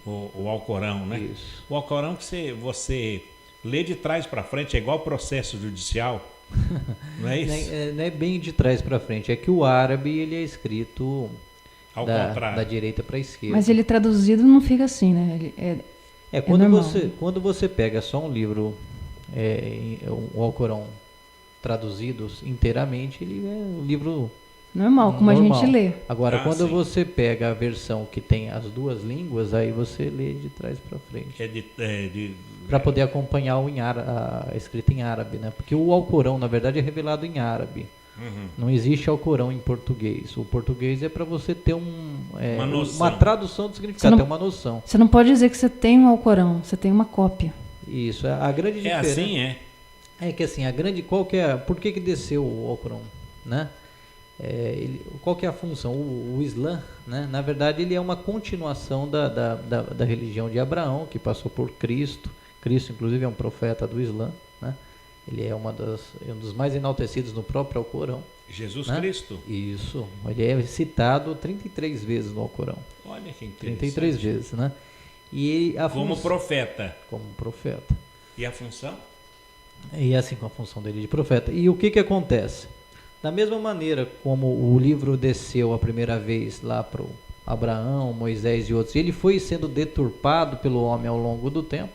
Speaker 2: O Alcorão, né?
Speaker 4: Isso.
Speaker 2: O Alcorão que você lê de trás para frente, é igual processo judicial, não é isso?
Speaker 4: Não é bem de trás para frente, é que o árabe ele é escrito
Speaker 2: ao contrário,
Speaker 4: da direita para a esquerda.
Speaker 3: Mas ele traduzido não fica assim, né?
Speaker 4: Quando você pega só um livro, o Alcorão traduzido inteiramente, ele é um livro
Speaker 3: normal, como a gente lê.
Speaker 4: Agora, quando você pega a versão que tem as duas línguas, aí você lê de trás para frente. Para poder acompanhar a escrita em árabe, né? Porque o Alcorão, na verdade, é revelado em árabe. Não existe Alcorão em português. O português é para você ter uma tradução do significado, ter uma noção.
Speaker 3: Você não pode dizer que você tem um Alcorão, você tem uma cópia.
Speaker 4: Isso, a grande diferença.
Speaker 2: Assim, é?
Speaker 4: É que assim, por que desceu o Alcorão, né? Qual que é a função? O Islã, né? Na verdade, ele é uma continuação da religião de Abraão, que passou por Cristo. Cristo, inclusive, é um profeta do Islã, né? Ele é um dos mais enaltecidos no próprio Alcorão.
Speaker 2: Jesus,
Speaker 4: né?
Speaker 2: Cristo?
Speaker 4: Isso. Ele é citado 33 vezes no Alcorão.
Speaker 2: Olha que interessante.
Speaker 4: 33 vezes, né? E
Speaker 2: como profeta.
Speaker 4: Como profeta.
Speaker 2: E a função?
Speaker 4: E assim, com a função dele de profeta. E o que acontece? Da mesma maneira como o livro desceu a primeira vez lá para Abraão, Moisés e outros, ele foi sendo deturpado pelo homem ao longo do tempo,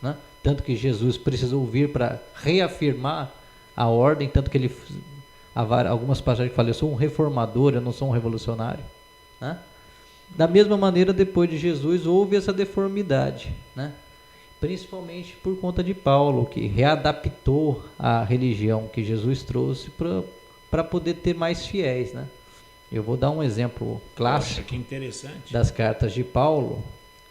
Speaker 4: né? Tanto que Jesus precisou vir para reafirmar a ordem, tanto que ele, algumas passagens falam, eu sou um reformador, eu não sou um revolucionário, né? Da mesma maneira, depois de Jesus, houve essa deformidade, né? Principalmente por conta de Paulo, que readaptou a religião que Jesus trouxe para poder ter mais fiéis, né? Eu vou dar um exemplo clássico.
Speaker 2: Poxa, que interessante.
Speaker 4: Das cartas de Paulo,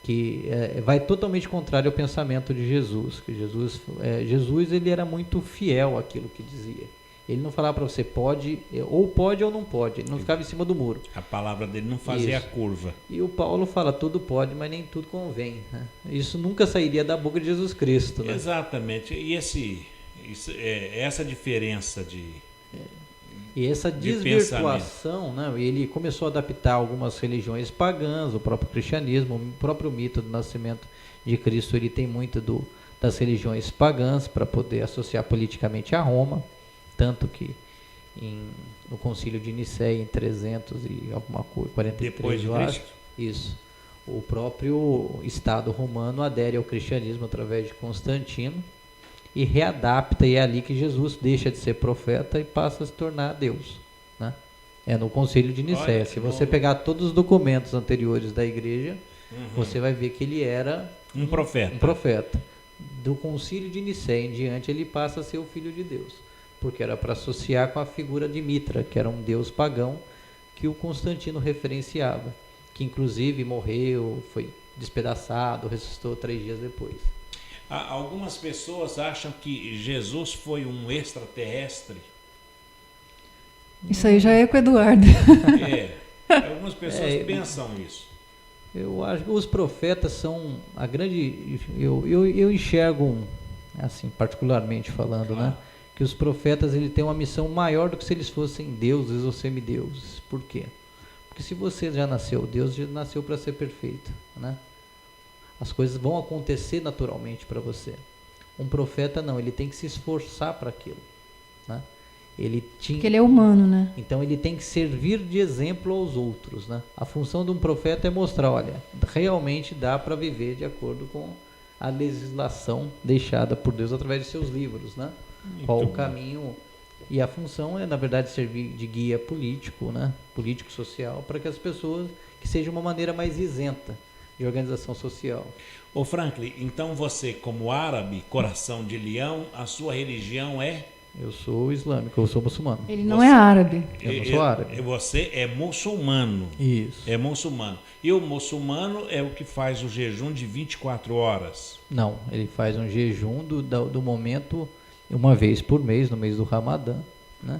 Speaker 4: que vai totalmente contrário ao pensamento de Jesus. Que Jesus ele era muito fiel àquilo que dizia. Ele não falava para você pode ou não pode. Ele não ficava em cima do muro.
Speaker 2: A palavra dele não fazia a curva.
Speaker 4: E o Paulo fala tudo pode, mas nem tudo convém, né? Isso nunca sairia da boca de Jesus Cristo, né?
Speaker 2: Exatamente. E essa diferença
Speaker 4: e essa desvirtuação, né? Ele começou a adaptar algumas religiões pagãs, o próprio cristianismo, o próprio mito do nascimento de Cristo, ele tem muito das religiões pagãs para poder associar politicamente a Roma, tanto que no concílio de Nicéia em 300 e alguma coisa, 43,
Speaker 2: depois de
Speaker 4: eu
Speaker 2: Cristo.
Speaker 4: acho, isso, o próprio Estado romano adere ao cristianismo através de Constantino e readapta, e é ali que Jesus deixa de ser profeta e passa a se tornar Deus, né? É no concílio de Nicéia. Se você pegar todos os documentos anteriores da igreja, você vai ver que ele era
Speaker 2: um profeta.
Speaker 4: Um profeta. Do concílio de Nicéia em diante, ele passa a ser o filho de Deus, porque era para associar com a figura de Mitra, que era um deus pagão que o Constantino referenciava, que inclusive morreu, foi despedaçado, ressuscitou 3 dias depois.
Speaker 2: Algumas pessoas acham que Jesus foi um extraterrestre.
Speaker 3: Isso aí já é com o Eduardo.
Speaker 2: Algumas pessoas pensam isso.
Speaker 4: Eu acho que os profetas são a grande... Eu enxergo, assim, particularmente falando, né? que os profetas ele têm uma missão maior do que se eles fossem deuses ou semideuses. Por quê? Porque se você já nasceu, Deus já nasceu para ser perfeito, né? As coisas vão acontecer naturalmente para você. Um profeta não, ele tem que se esforçar para aquilo, né?
Speaker 3: Porque ele é humano, né?
Speaker 4: Então ele tem que servir de exemplo aos outros, né? A função de um profeta é mostrar, olha, realmente dá para viver de acordo com a legislação deixada por Deus através de seus livros, né? Qual o caminho, e a função é, na verdade, servir de guia político, né? Político-social, para que as pessoas, que seja uma maneira mais isenta de organização social.
Speaker 2: Ô Franklin, então você, como árabe, coração de leão, a sua religião é?
Speaker 4: Eu sou islâmico, eu sou muçulmano.
Speaker 3: Ele não é árabe.
Speaker 4: Eu não sou árabe.
Speaker 2: Você é muçulmano.
Speaker 4: Isso.
Speaker 2: É muçulmano. E o muçulmano é o que faz o jejum de 24 horas?
Speaker 4: Não, ele faz um jejum do momento, uma vez por mês, no mês do Ramadã, né?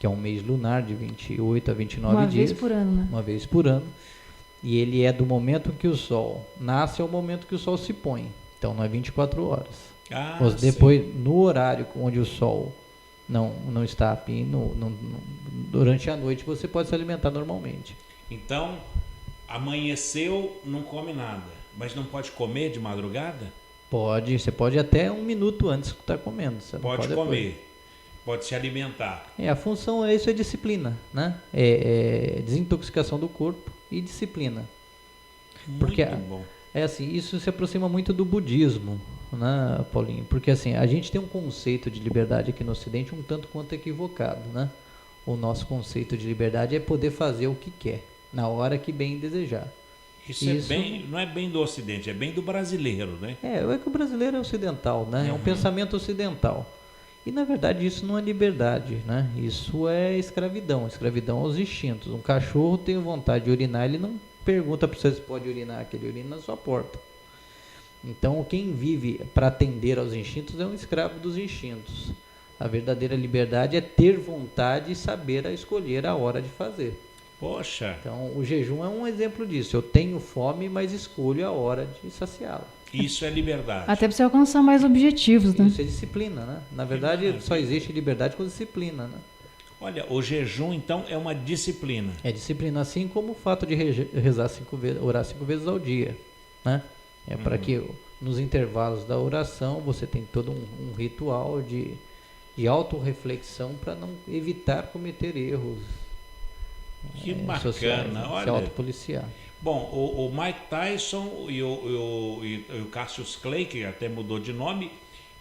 Speaker 4: Que é um mês lunar de 28 a 29 dias.
Speaker 3: Uma vez por ano, né?
Speaker 4: Uma vez por ano. E ele é do momento que o sol nasce ao momento que o sol se põe. Então não é 24 horas. Mas depois, no horário onde o sol não está durante a noite, você pode se alimentar normalmente.
Speaker 2: Então, amanheceu, não come nada, mas não pode comer de madrugada?
Speaker 4: Pode, você pode até 1 minuto antes de estar comendo. Você
Speaker 2: pode comer, pode se alimentar.
Speaker 4: A função é isso, é disciplina, né? É desintoxicação do corpo e disciplina. Porque
Speaker 2: bom.
Speaker 4: É assim, isso se aproxima muito do budismo, né, Paulinho? Porque assim, a gente tem um conceito de liberdade aqui no Ocidente um tanto quanto equivocado, né? O nosso conceito de liberdade é poder fazer o que quer, na hora que bem desejar.
Speaker 2: Isso não é bem do Ocidente, é bem do brasileiro, né?
Speaker 4: É que o brasileiro é ocidental, né? É um pensamento ocidental. E na verdade isso não é liberdade, né? Isso é escravidão aos instintos. Um cachorro tem vontade de urinar, ele não pergunta para você se pode urinar, que ele urina na sua porta. Então quem vive para atender aos instintos é um escravo dos instintos. A verdadeira liberdade é ter vontade e saber escolher a hora de fazer.
Speaker 2: Poxa!
Speaker 4: Então o jejum é um exemplo disso. Eu tenho fome, mas escolho a hora de saciá-la.
Speaker 2: Isso é liberdade.
Speaker 3: Até para você alcançar mais objetivos, né?
Speaker 4: Isso é disciplina, né? Na verdade, só existe liberdade com disciplina, né?
Speaker 2: Olha, o jejum, então, é uma disciplina.
Speaker 4: É disciplina, assim como o fato de rezar 5 vezes, orar 5 vezes ao dia, né? É para que nos intervalos da oração você tem todo um ritual de autorreflexão para não evitar cometer erros.
Speaker 2: Que bacana,
Speaker 4: sociais, né?
Speaker 2: olha.
Speaker 4: Se autopoliciar.
Speaker 2: Bom, o Mike Tyson e o Cassius Clay, que até mudou de nome,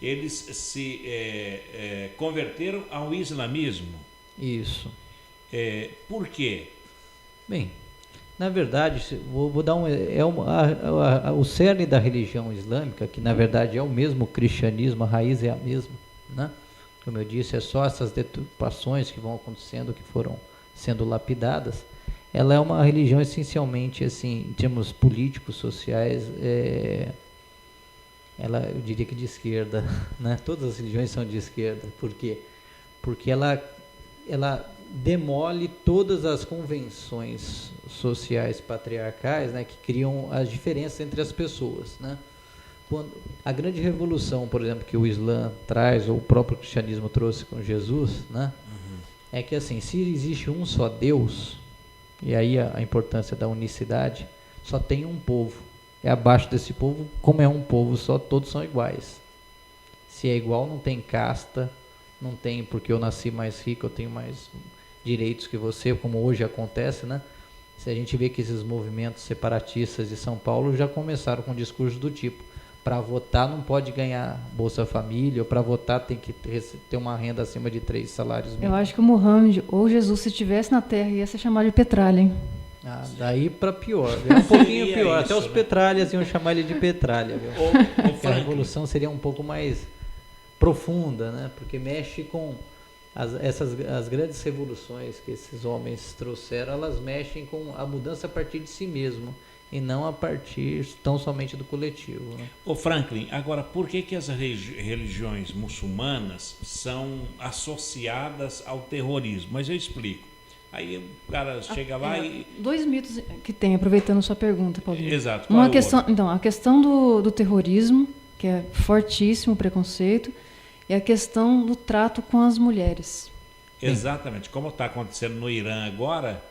Speaker 2: eles se converteram ao islamismo.
Speaker 4: Isso.
Speaker 2: Por quê?
Speaker 4: Bem, na verdade, vou dar o cerne da religião islâmica, que na verdade é o mesmo cristianismo, a raiz é a mesma, né? Como eu disse, é só essas deturpações que vão acontecendo, que foram sendo lapidadas. Ela é uma religião essencialmente, assim, em termos políticos, sociais, eu diria que de esquerda, né? Todas as religiões são de esquerda. Por quê? Porque ela demole todas as convenções sociais patriarcais, né, que criam as diferenças entre as pessoas, né? Quando a grande revolução, por exemplo, que o Islã traz, ou o próprio cristianismo trouxe com Jesus, né? É que assim, se existe um só Deus, e aí a importância da unicidade, só tem um povo. E abaixo desse povo, como é um povo só, todos são iguais. Se é igual, não tem casta, não tem porque eu nasci mais rico, eu tenho mais direitos que você, como hoje acontece, né? Se a gente vê que esses movimentos separatistas de São Paulo já começaram com um discurso do tipo: para votar não pode ganhar Bolsa Família, ou para votar tem que ter uma renda acima de 3 salários mínimos.
Speaker 3: Eu acho que o Muhammad ou Jesus, se estivesse na Terra, ia ser chamado de petralha, hein?
Speaker 4: Daí para pior, é um pouquinho pior. Até os petralhas iam chamar ele de petralha, viu? A revolução seria um pouco mais profunda, né? Porque mexe com as grandes revoluções que esses homens trouxeram, elas mexem com a mudança a partir de si mesmo e não a partir tão somente do coletivo, né?
Speaker 2: Ô Franklin, agora por que as religiões muçulmanas são associadas ao terrorismo? Mas eu explico. Aí o cara chega lá e...
Speaker 3: 2 mitos que tem, aproveitando sua pergunta, Paulinho.
Speaker 2: Exato.
Speaker 3: Então, a questão do terrorismo, que é fortíssimo o preconceito, e a questão do trato com as mulheres.
Speaker 2: Exatamente, como está acontecendo no Irã agora,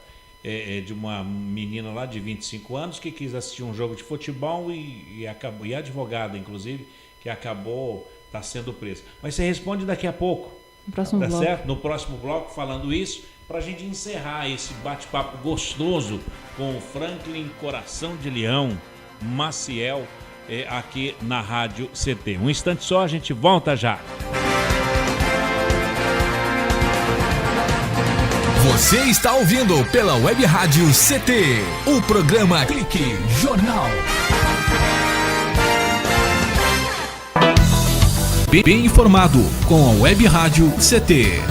Speaker 2: de uma menina lá de 25 anos que quis assistir um jogo de futebol e a advogada, inclusive, que acabou sendo presa. Mas você responde daqui a pouco.
Speaker 3: No próximo bloco.
Speaker 2: Certo? No próximo bloco, falando isso, para a gente encerrar esse bate-papo gostoso com o Franklin Coração de Leão Maciel, aqui na Rádio CT. Um instante só, a gente volta já.
Speaker 1: Você está ouvindo pela Web Rádio CT, o programa Clique Jornal. Bem informado com a Web Rádio CT.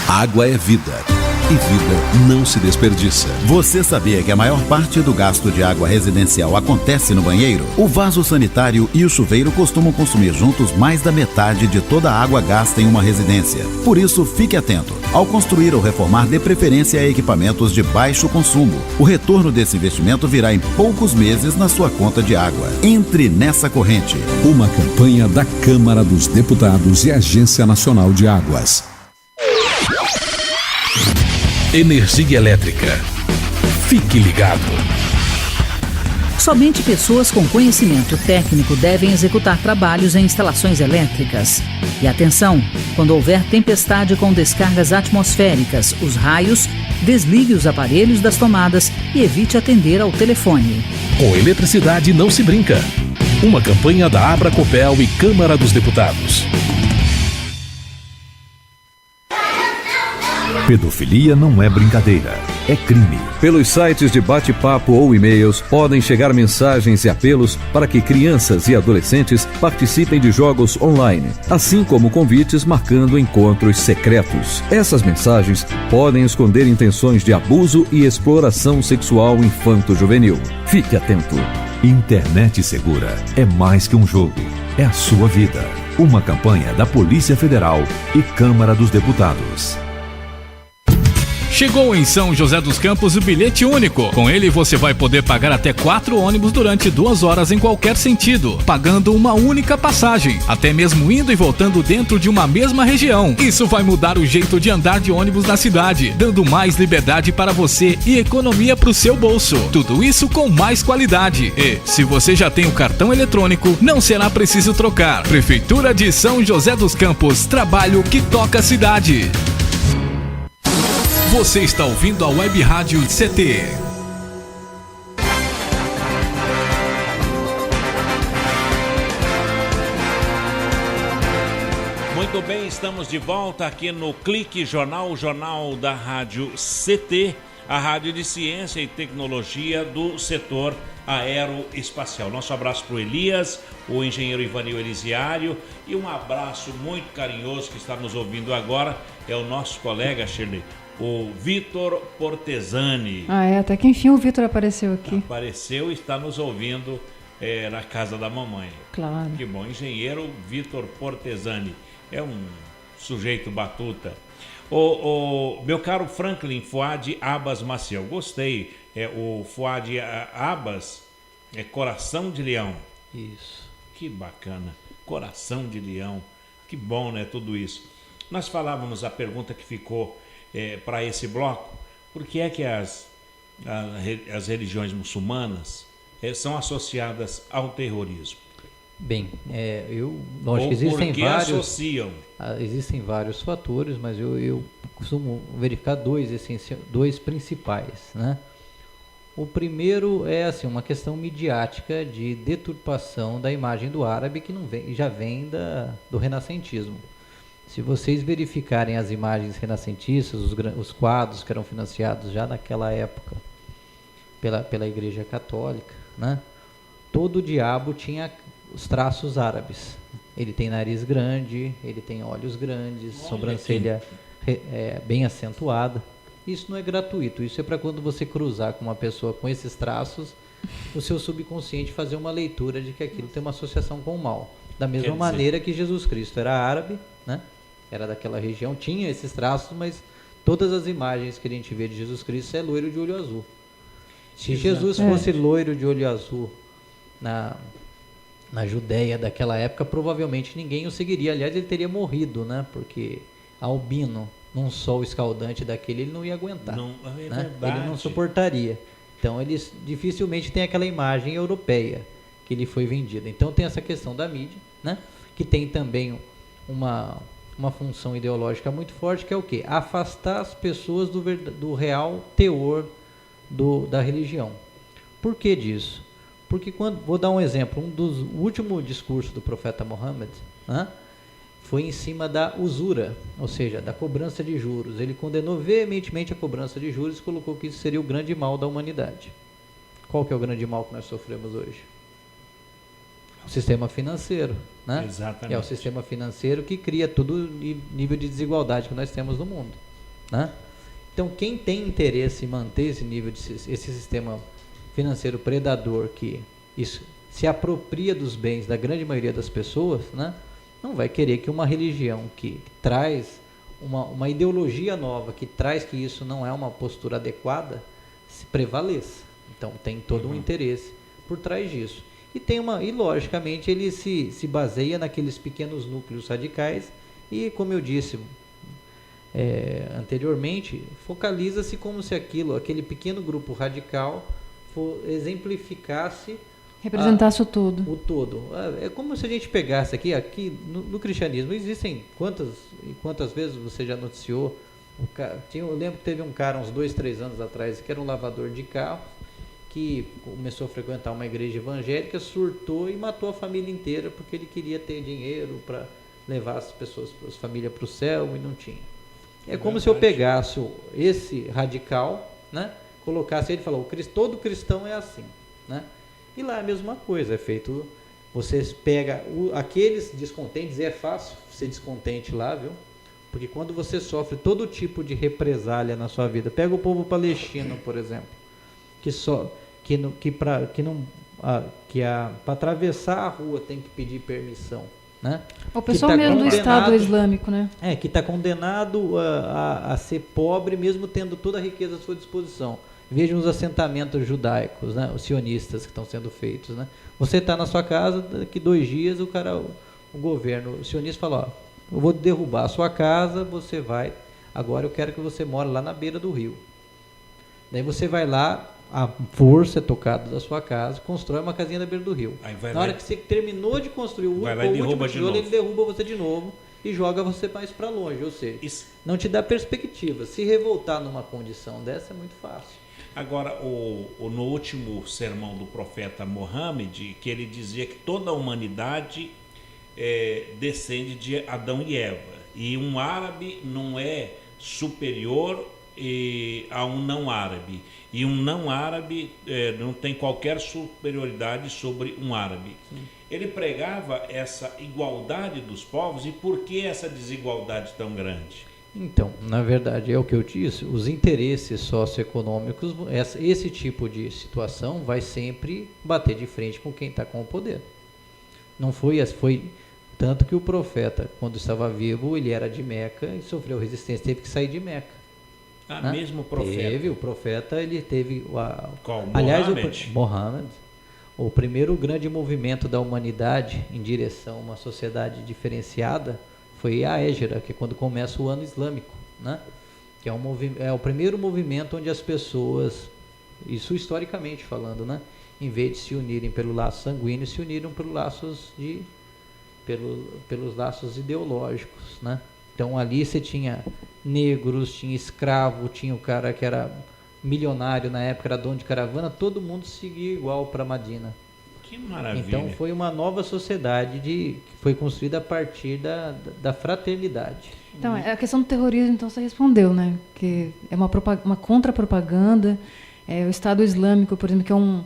Speaker 6: Água é vida. E vida não se desperdiça. Você sabia que a maior parte do gasto de água residencial acontece no banheiro? O vaso sanitário e o chuveiro costumam consumir juntos mais da metade de toda a água gasta em uma residência. Por isso, fique atento. Ao construir ou reformar, dê preferência a equipamentos de baixo consumo. O retorno desse investimento virá em poucos meses na sua conta de água. Entre nessa corrente.
Speaker 10: Uma campanha da Câmara dos Deputados e Agência Nacional de Águas. Energia elétrica. Fique ligado.
Speaker 5: Somente pessoas com conhecimento técnico devem executar trabalhos em instalações elétricas. E atenção, quando houver tempestade com descargas atmosféricas, os raios, desligue os aparelhos das tomadas e evite atender ao telefone.
Speaker 10: Com eletricidade não se brinca. Uma campanha da Abracopel e Câmara dos Deputados.
Speaker 6: Pedofilia não é brincadeira, é crime.
Speaker 8: Pelos sites de bate-papo ou e-mails podem chegar mensagens e apelos para que crianças e adolescentes participem de jogos online, assim como convites marcando encontros secretos. Essas mensagens podem esconder intenções de abuso e exploração sexual infanto-juvenil. Fique atento.
Speaker 6: Internet segura é mais que um jogo, é a sua vida. Uma campanha da Polícia Federal e Câmara dos Deputados.
Speaker 1: Chegou em São José dos Campos o bilhete único. Com ele você vai poder pagar até 4 ônibus durante 2 horas em qualquer sentido, pagando uma única passagem, até mesmo indo e voltando dentro de uma mesma região. Isso vai mudar o jeito de andar de ônibus na cidade, dando mais liberdade para você e economia para o seu bolso. Tudo isso com mais qualidade. E, se você já tem o cartão eletrônico, não será preciso trocar. Prefeitura de São José dos Campos, trabalho que toca a cidade. Você está ouvindo a Web Rádio CT.
Speaker 2: Muito bem, estamos de volta aqui no Clique Jornal, o jornal da Rádio CT, a rádio de ciência e tecnologia do setor aeroespacial. Nosso abraço para o Elias, o engenheiro Ivanil Elisiário, e um abraço muito carinhoso que está nos ouvindo agora, é o nosso colega, Shirley, o Vitor Portesani.
Speaker 3: Até que enfim o Vitor apareceu aqui.
Speaker 2: Apareceu e está nos ouvindo na casa da mamãe.
Speaker 3: Claro.
Speaker 2: Que bom, engenheiro Vitor Portesani. É um sujeito batuta. O meu caro Franklin Fuad Abbas Maciel, gostei. O Fuad Abbas é Coração de Leão.
Speaker 4: Isso.
Speaker 2: Que bacana. Coração de Leão. Que bom, né, tudo isso. Nós falávamos a pergunta que ficou para esse bloco, por que é que as religiões muçulmanas são associadas ao terrorismo?
Speaker 4: Bem, lógico, existem vários,
Speaker 2: associam?
Speaker 4: Existem vários fatores, mas eu costumo verificar dois principais, né? O primeiro é assim, uma questão midiática de deturpação da imagem do árabe que já vem do renascentismo. Se vocês verificarem as imagens renascentistas, os quadros que eram financiados já naquela época pela Igreja Católica, né? Todo diabo tinha os traços árabes. Ele tem nariz grande, ele tem olhos grandes, sobrancelha bem acentuada. Isso não é gratuito, isso é para quando você cruzar com uma pessoa com esses traços, o seu subconsciente fazer uma leitura de que aquilo tem uma associação com o mal. Da mesma maneira que Jesus Cristo era árabe, né? Era daquela região, tinha esses traços, mas todas as imagens que a gente vê de Jesus Cristo é loiro de olho azul. Se Jesus fosse loiro de olho azul na Judéia daquela época, provavelmente ninguém o seguiria. Aliás, ele teria morrido, né? Porque albino, num sol escaldante daquele, ele não ia aguentar.
Speaker 2: Não, é
Speaker 4: né?
Speaker 2: verdade.
Speaker 4: Ele não suportaria. Então, eles dificilmente têm aquela imagem europeia que lhe foi vendida. Então, tem essa questão da mídia, né? Que tem também uma função ideológica muito forte, que é o quê? Afastar as pessoas do real teor da religião. Por que disso? Porque vou dar um exemplo, o último discurso do profeta Muhammad, né, foi em cima da usura, ou seja, da cobrança de juros. Ele condenou veementemente a cobrança de juros e colocou que isso seria o grande mal da humanidade. Qual que é o grande mal que nós sofremos hoje? O sistema financeiro, né?
Speaker 2: Exatamente.
Speaker 4: É o sistema financeiro que cria todo o nível de desigualdade que nós temos no mundo, né? Então, quem tem interesse em manter esse nível esse sistema financeiro predador que isso se apropria dos bens da grande maioria das pessoas, né? Não vai querer que uma religião que traz uma ideologia nova, que traz que isso não é uma postura adequada, se prevaleça. Então, tem todo um interesse por trás disso. E logicamente, ele se baseia naqueles pequenos núcleos radicais e, como eu disse anteriormente, focaliza-se como se aquele pequeno grupo radical exemplificasse,
Speaker 3: representasse o todo.
Speaker 4: O todo. É como se a gente pegasse aqui no cristianismo, existem quantas vezes você já noticiou, eu lembro que teve um cara uns 2-3 anos atrás, que era um lavador de carro, que começou a frequentar uma igreja evangélica, surtou e matou a família inteira, porque ele queria ter dinheiro para levar as famílias para o céu e não tinha. É como se eu pegasse esse radical, né? Colocasse ele e falou, todo cristão é assim, né? E lá é a mesma coisa, é feito, você pega aqueles descontentes, e é fácil ser descontente lá, viu? Porque quando você sofre todo tipo de represália na sua vida, pega o povo palestino, por exemplo, para atravessar a rua tem que pedir permissão, né?
Speaker 3: O pessoal mesmo do Estado Islâmico, né?
Speaker 4: Que está condenado a ser pobre, mesmo tendo toda a riqueza à sua disposição. Vejam os assentamentos judaicos, né? Os sionistas que estão sendo feitos, né? Você está na sua casa, daqui 2 dias o governo, o sionista fala, eu vou derrubar a sua casa, você vai, agora eu quero que você more lá na beira do rio. Daí você vai lá, a força é tocada da sua casa, constrói uma casinha na beira do rio. Na hora que você terminou de construir o último tijolo, ele derruba você de novo e joga você mais para longe. Ou seja, não te dá perspectiva. Se revoltar numa condição dessa é muito fácil.
Speaker 2: Agora, no último sermão do profeta Mohammed, que ele dizia que toda a humanidade descende de Adão e Eva. E um árabe não é superior a um não árabe. E um não árabe não tem qualquer superioridade sobre um árabe. Sim. Ele pregava essa igualdade dos povos. E por que essa desigualdade tão grande?
Speaker 4: Então, na verdade, é o que eu disse, os interesses socioeconômicos, esse tipo de situação vai sempre bater de frente com quem está com o poder. Não foi tanto que o profeta, quando estava vivo, ele era de Meca e sofreu resistência, teve que sair de Meca. Né?
Speaker 2: Mesmo o profeta?
Speaker 4: O profeta, ele teve...
Speaker 2: Qual?
Speaker 4: Mohammed, o primeiro grande movimento da humanidade em direção a uma sociedade diferenciada foi a Hégira, que é quando começa o ano islâmico, né? Que é o primeiro movimento onde as pessoas, isso historicamente falando, né? Em vez de se unirem pelo laço sanguíneo, se uniram pelos laços ideológicos, né? Então ali você tinha negros, tinha escravo, tinha o cara que era milionário na época, era dono de caravana, todo mundo seguia igual para Madina.
Speaker 2: Que maravilha.
Speaker 4: Então foi uma nova sociedade que foi construída a partir da fraternidade.
Speaker 3: Então, a questão do terrorismo, então, você respondeu, né? Que é uma contra-propaganda. O Estado Islâmico, por exemplo, que é um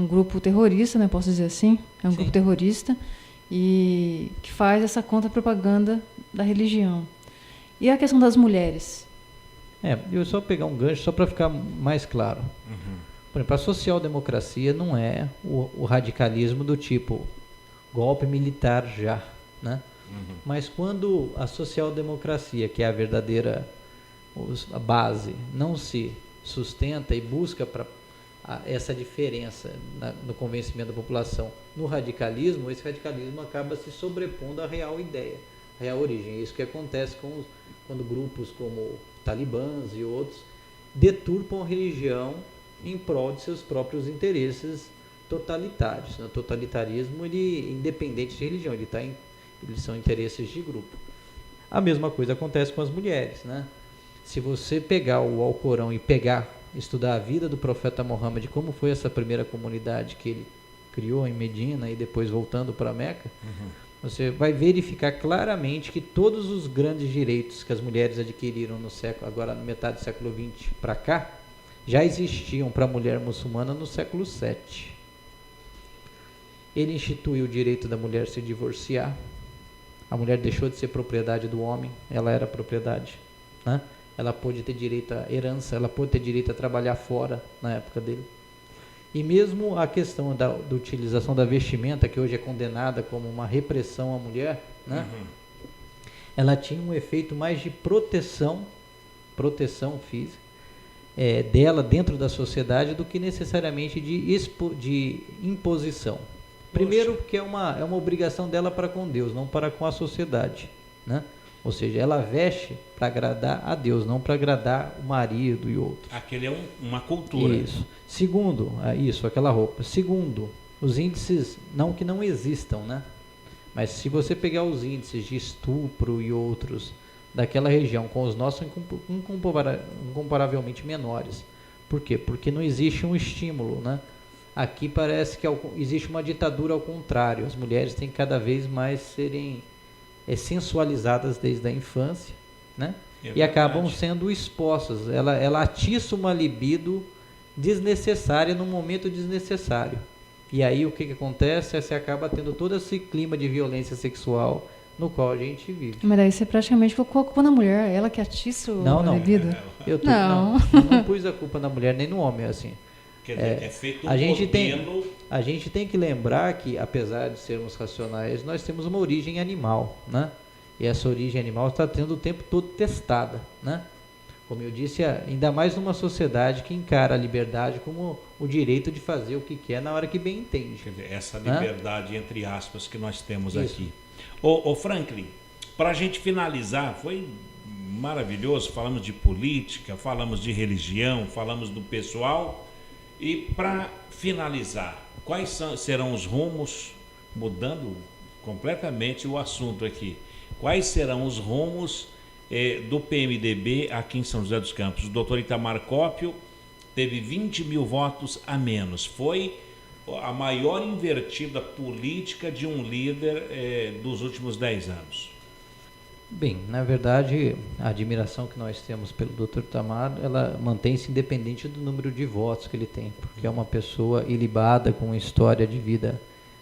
Speaker 3: grupo terrorista, né? Posso dizer assim? É um grupo terrorista e que faz essa contra-propaganda da religião. E a questão das mulheres?
Speaker 4: Eu só pegar um gancho, só para ficar mais claro. Por exemplo, a social-democracia não é o radicalismo do tipo golpe militar já, né? Mas quando a social-democracia, que é a verdadeira a base, não se sustenta e busca para essa diferença no convencimento da população. No radicalismo, esse radicalismo acaba se sobrepondo à real ideia, à real origem. É isso que acontece quando grupos como talibãs e outros deturpam a religião em prol de seus próprios interesses totalitários. O totalitarismo, ele independente de religião, eles são interesses de grupo. A mesma coisa acontece com as mulheres, né? Se você pegar o Alcorão e estudar a vida do profeta Muhammad, como foi essa primeira comunidade que ele criou em Medina e depois voltando para Meca, você vai verificar claramente que todos os grandes direitos que as mulheres adquiriram agora na metade do século XX para cá, já existiam para a mulher muçulmana no século VII. Ele instituiu o direito da mulher se divorciar. A mulher deixou de ser propriedade do homem, ela era propriedade, né? Ela pôde ter direito à herança, ela pôde ter direito a trabalhar fora na época dele. E mesmo a questão da utilização da vestimenta, que hoje é condenada como uma repressão à mulher, né? Ela tinha um efeito mais de proteção física dela dentro da sociedade do que necessariamente de imposição. Primeiro, porque é uma obrigação dela para com Deus, não para com a sociedade, né? Ou seja, ela veste para agradar a Deus, não para agradar o marido e outros.
Speaker 2: Aquele é uma cultura.
Speaker 4: Isso. Segundo, aquela roupa. Segundo, os índices, não que não existam, né? Mas se você pegar os índices de estupro e outros daquela região com os nossos, são incomparavelmente menores. Por quê? Porque não existe um estímulo, né? Aqui parece que existe uma ditadura ao contrário. As mulheres têm que cada vez mais serem sensualizadas desde a infância, né? E acabam sendo expostas. Ela atiça uma libido desnecessária num momento desnecessário. E aí o que acontece? Você acaba tendo todo esse clima de violência sexual no qual a gente vive.
Speaker 3: Mas daí você praticamente colocou a culpa na mulher, ela que atiça a libido.
Speaker 4: Não pus a culpa na mulher nem no homem, assim.
Speaker 2: Quer dizer, é feito
Speaker 4: a gente tem que lembrar que, apesar de sermos racionais, nós temos uma origem animal, né? E essa origem animal está tendo o tempo todo testada, né? Como eu disse, ainda mais numa sociedade que encara a liberdade como o direito de fazer o que quer na hora que bem entende.
Speaker 2: Quer dizer, essa liberdade, entre aspas, que nós temos aqui. Ô Franklin, para a gente finalizar, foi maravilhoso, falamos de política, falamos de religião, falamos do pessoal. E para finalizar, quais serão os rumos, mudando completamente o assunto aqui, quais serão os rumos do PMDB aqui em São José dos Campos? O doutor Itamar Cópio teve 20 mil votos a menos. Foi a maior invertida política de um líder dos últimos 10 anos.
Speaker 4: Bem, na verdade, a admiração que nós temos pelo Dr. Itamar, ela mantém-se independente do número de votos que ele tem, porque é uma pessoa ilibada, com uma história de vida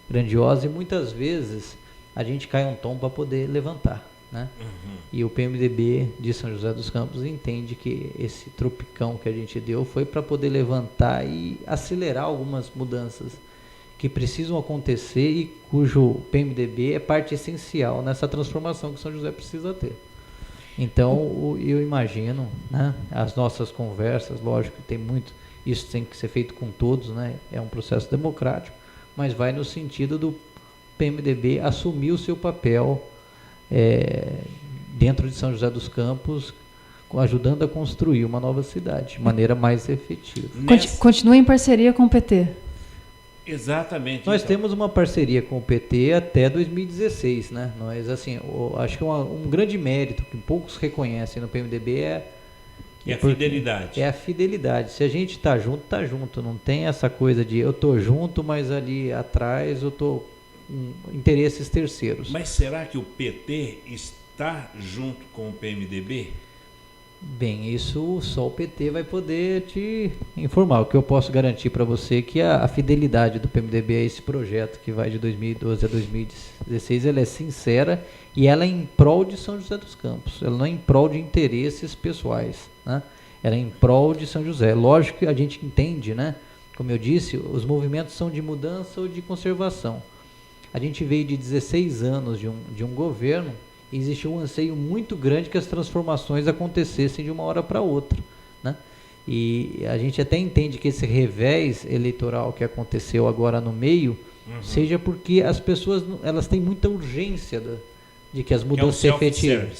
Speaker 4: grandiosa, e muitas vezes a gente cai um tom para poder levantar, né? E o PMDB de São José dos Campos entende que esse tropicão que a gente deu foi para poder levantar e acelerar algumas mudanças que precisam acontecer e cujo PMDB é parte essencial nessa transformação que São José precisa ter. Então, eu imagino, né, as nossas conversas, lógico que tem muito, isso tem que ser feito com todos, né, é um processo democrático, mas vai no sentido do PMDB assumir o seu papel dentro de São José dos Campos, ajudando a construir uma nova cidade de maneira mais efetiva.
Speaker 3: Continua em parceria com o PT.
Speaker 2: Exatamente.
Speaker 4: Nós temos uma parceria com o PT até 2016, né? Nós, assim, acho que um grande mérito que poucos reconhecem no PMDB é
Speaker 2: a fidelidade.
Speaker 4: É a fidelidade. Se a gente está junto, está junto. Não tem essa coisa de eu estou junto, mas ali atrás eu estou com interesses terceiros.
Speaker 2: Mas será que o PT está junto com o PMDB?
Speaker 4: Bem, isso só o PT vai poder te informar. O que eu posso garantir para você é que a fidelidade do PMDB a esse projeto que vai de 2012 a 2016, ela é sincera e ela é em prol de São José dos Campos. Ela não é em prol de interesses pessoais, né? Ela é em prol de São José. Lógico que a gente entende, né? Como eu disse, os movimentos são de mudança ou de conservação. A gente veio de 16 anos de um governo. Existe um anseio muito grande que as transformações acontecessem de uma hora para outra, né? E a gente até entende que esse revés eleitoral que aconteceu agora no meio, seja porque as pessoas elas têm muita urgência de que as mudanças se efetivem.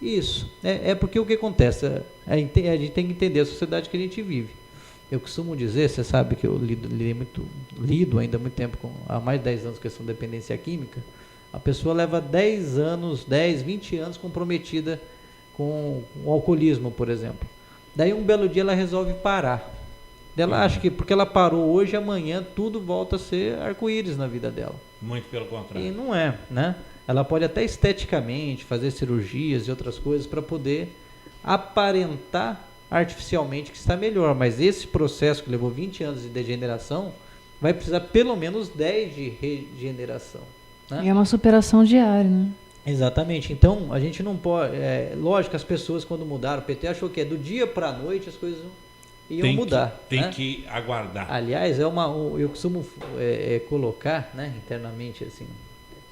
Speaker 4: Isso. É porque o que acontece? A gente tem que entender a sociedade que a gente vive. Eu costumo dizer, você sabe que eu lido ainda há muito tempo, há mais de 10 anos com questão de dependência química. A pessoa leva 10 anos, 10, 20 anos comprometida com o alcoolismo, por exemplo. Daí um belo dia ela resolve parar. Ela acha que porque ela parou hoje, amanhã tudo volta a ser arco-íris na vida dela.
Speaker 2: Muito pelo contrário.
Speaker 4: E não é, né? Ela pode até esteticamente fazer cirurgias e outras coisas para poder aparentar artificialmente que está melhor, mas esse processo que levou 20 anos de degeneração vai precisar pelo menos 10 de regeneração. Né?
Speaker 3: E é uma superação diária, né?
Speaker 4: Exatamente. Então, a gente não pode... lógico, as pessoas quando mudaram, o PT achou que do dia para a noite as coisas iam mudar.
Speaker 2: Tem que aguardar.
Speaker 4: Aliás, eu costumo colocar, né, internamente, assim,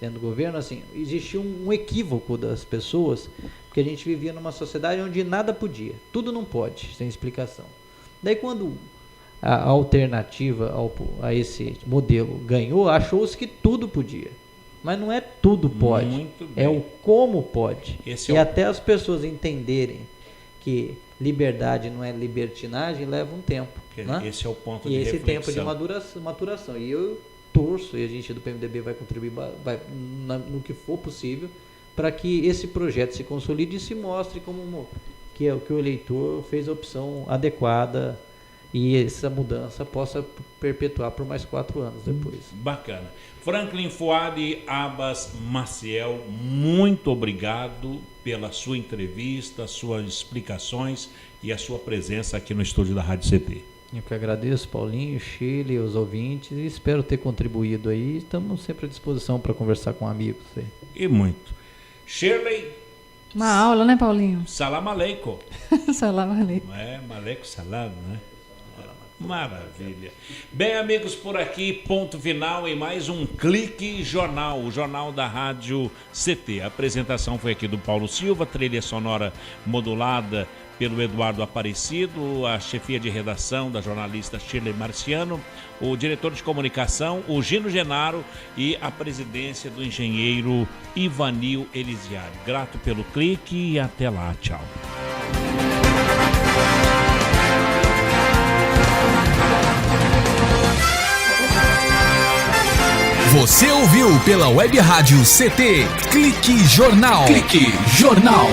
Speaker 4: dentro do governo, assim, existia um equívoco das pessoas, porque a gente vivia numa sociedade onde nada podia, tudo não pode, sem explicação. Daí quando a alternativa a esse modelo ganhou, achou-se que tudo podia. Mas não é tudo pode, é o como pode. Até as pessoas entenderem que liberdade não é libertinagem, leva um tempo. Né?
Speaker 2: Esse é o ponto
Speaker 4: de reflexão. E esse tempo de maturação. E eu torço, e a gente do PMDB vai contribuir no que for possível, para que esse projeto se consolide e se mostre como que o eleitor fez a opção adequada e essa mudança possa perpetuar por mais 4 anos depois.
Speaker 2: Bacana. Franklin Fuad Abbas Maciel, muito obrigado pela sua entrevista, suas explicações e a sua presença aqui no estúdio da Rádio CT.
Speaker 4: Eu que agradeço, Paulinho, Chile, os ouvintes, e espero ter contribuído aí. Estamos sempre à disposição para conversar com amigos. Aí.
Speaker 2: E muito. Shirley.
Speaker 3: Uma aula, né, Paulinho?
Speaker 2: Salam aleikum.
Speaker 3: Salam aleikum.
Speaker 2: Aleikum salam, né? Maravilha. Bem, amigos, por aqui, ponto final em mais um Clique Jornal, o jornal da Rádio CT. A apresentação foi aqui do Paulo Silva, trilha sonora modulada pelo Eduardo Aparecido, a chefia de redação da jornalista Shirley Marciano, o diretor de comunicação, o Gino Genaro, e a presidência do engenheiro Ivanil Elisiário. Grato pelo clique e até lá. Tchau.
Speaker 1: Você ouviu pela Web Rádio CT Clique Jornal. Clique Jornal.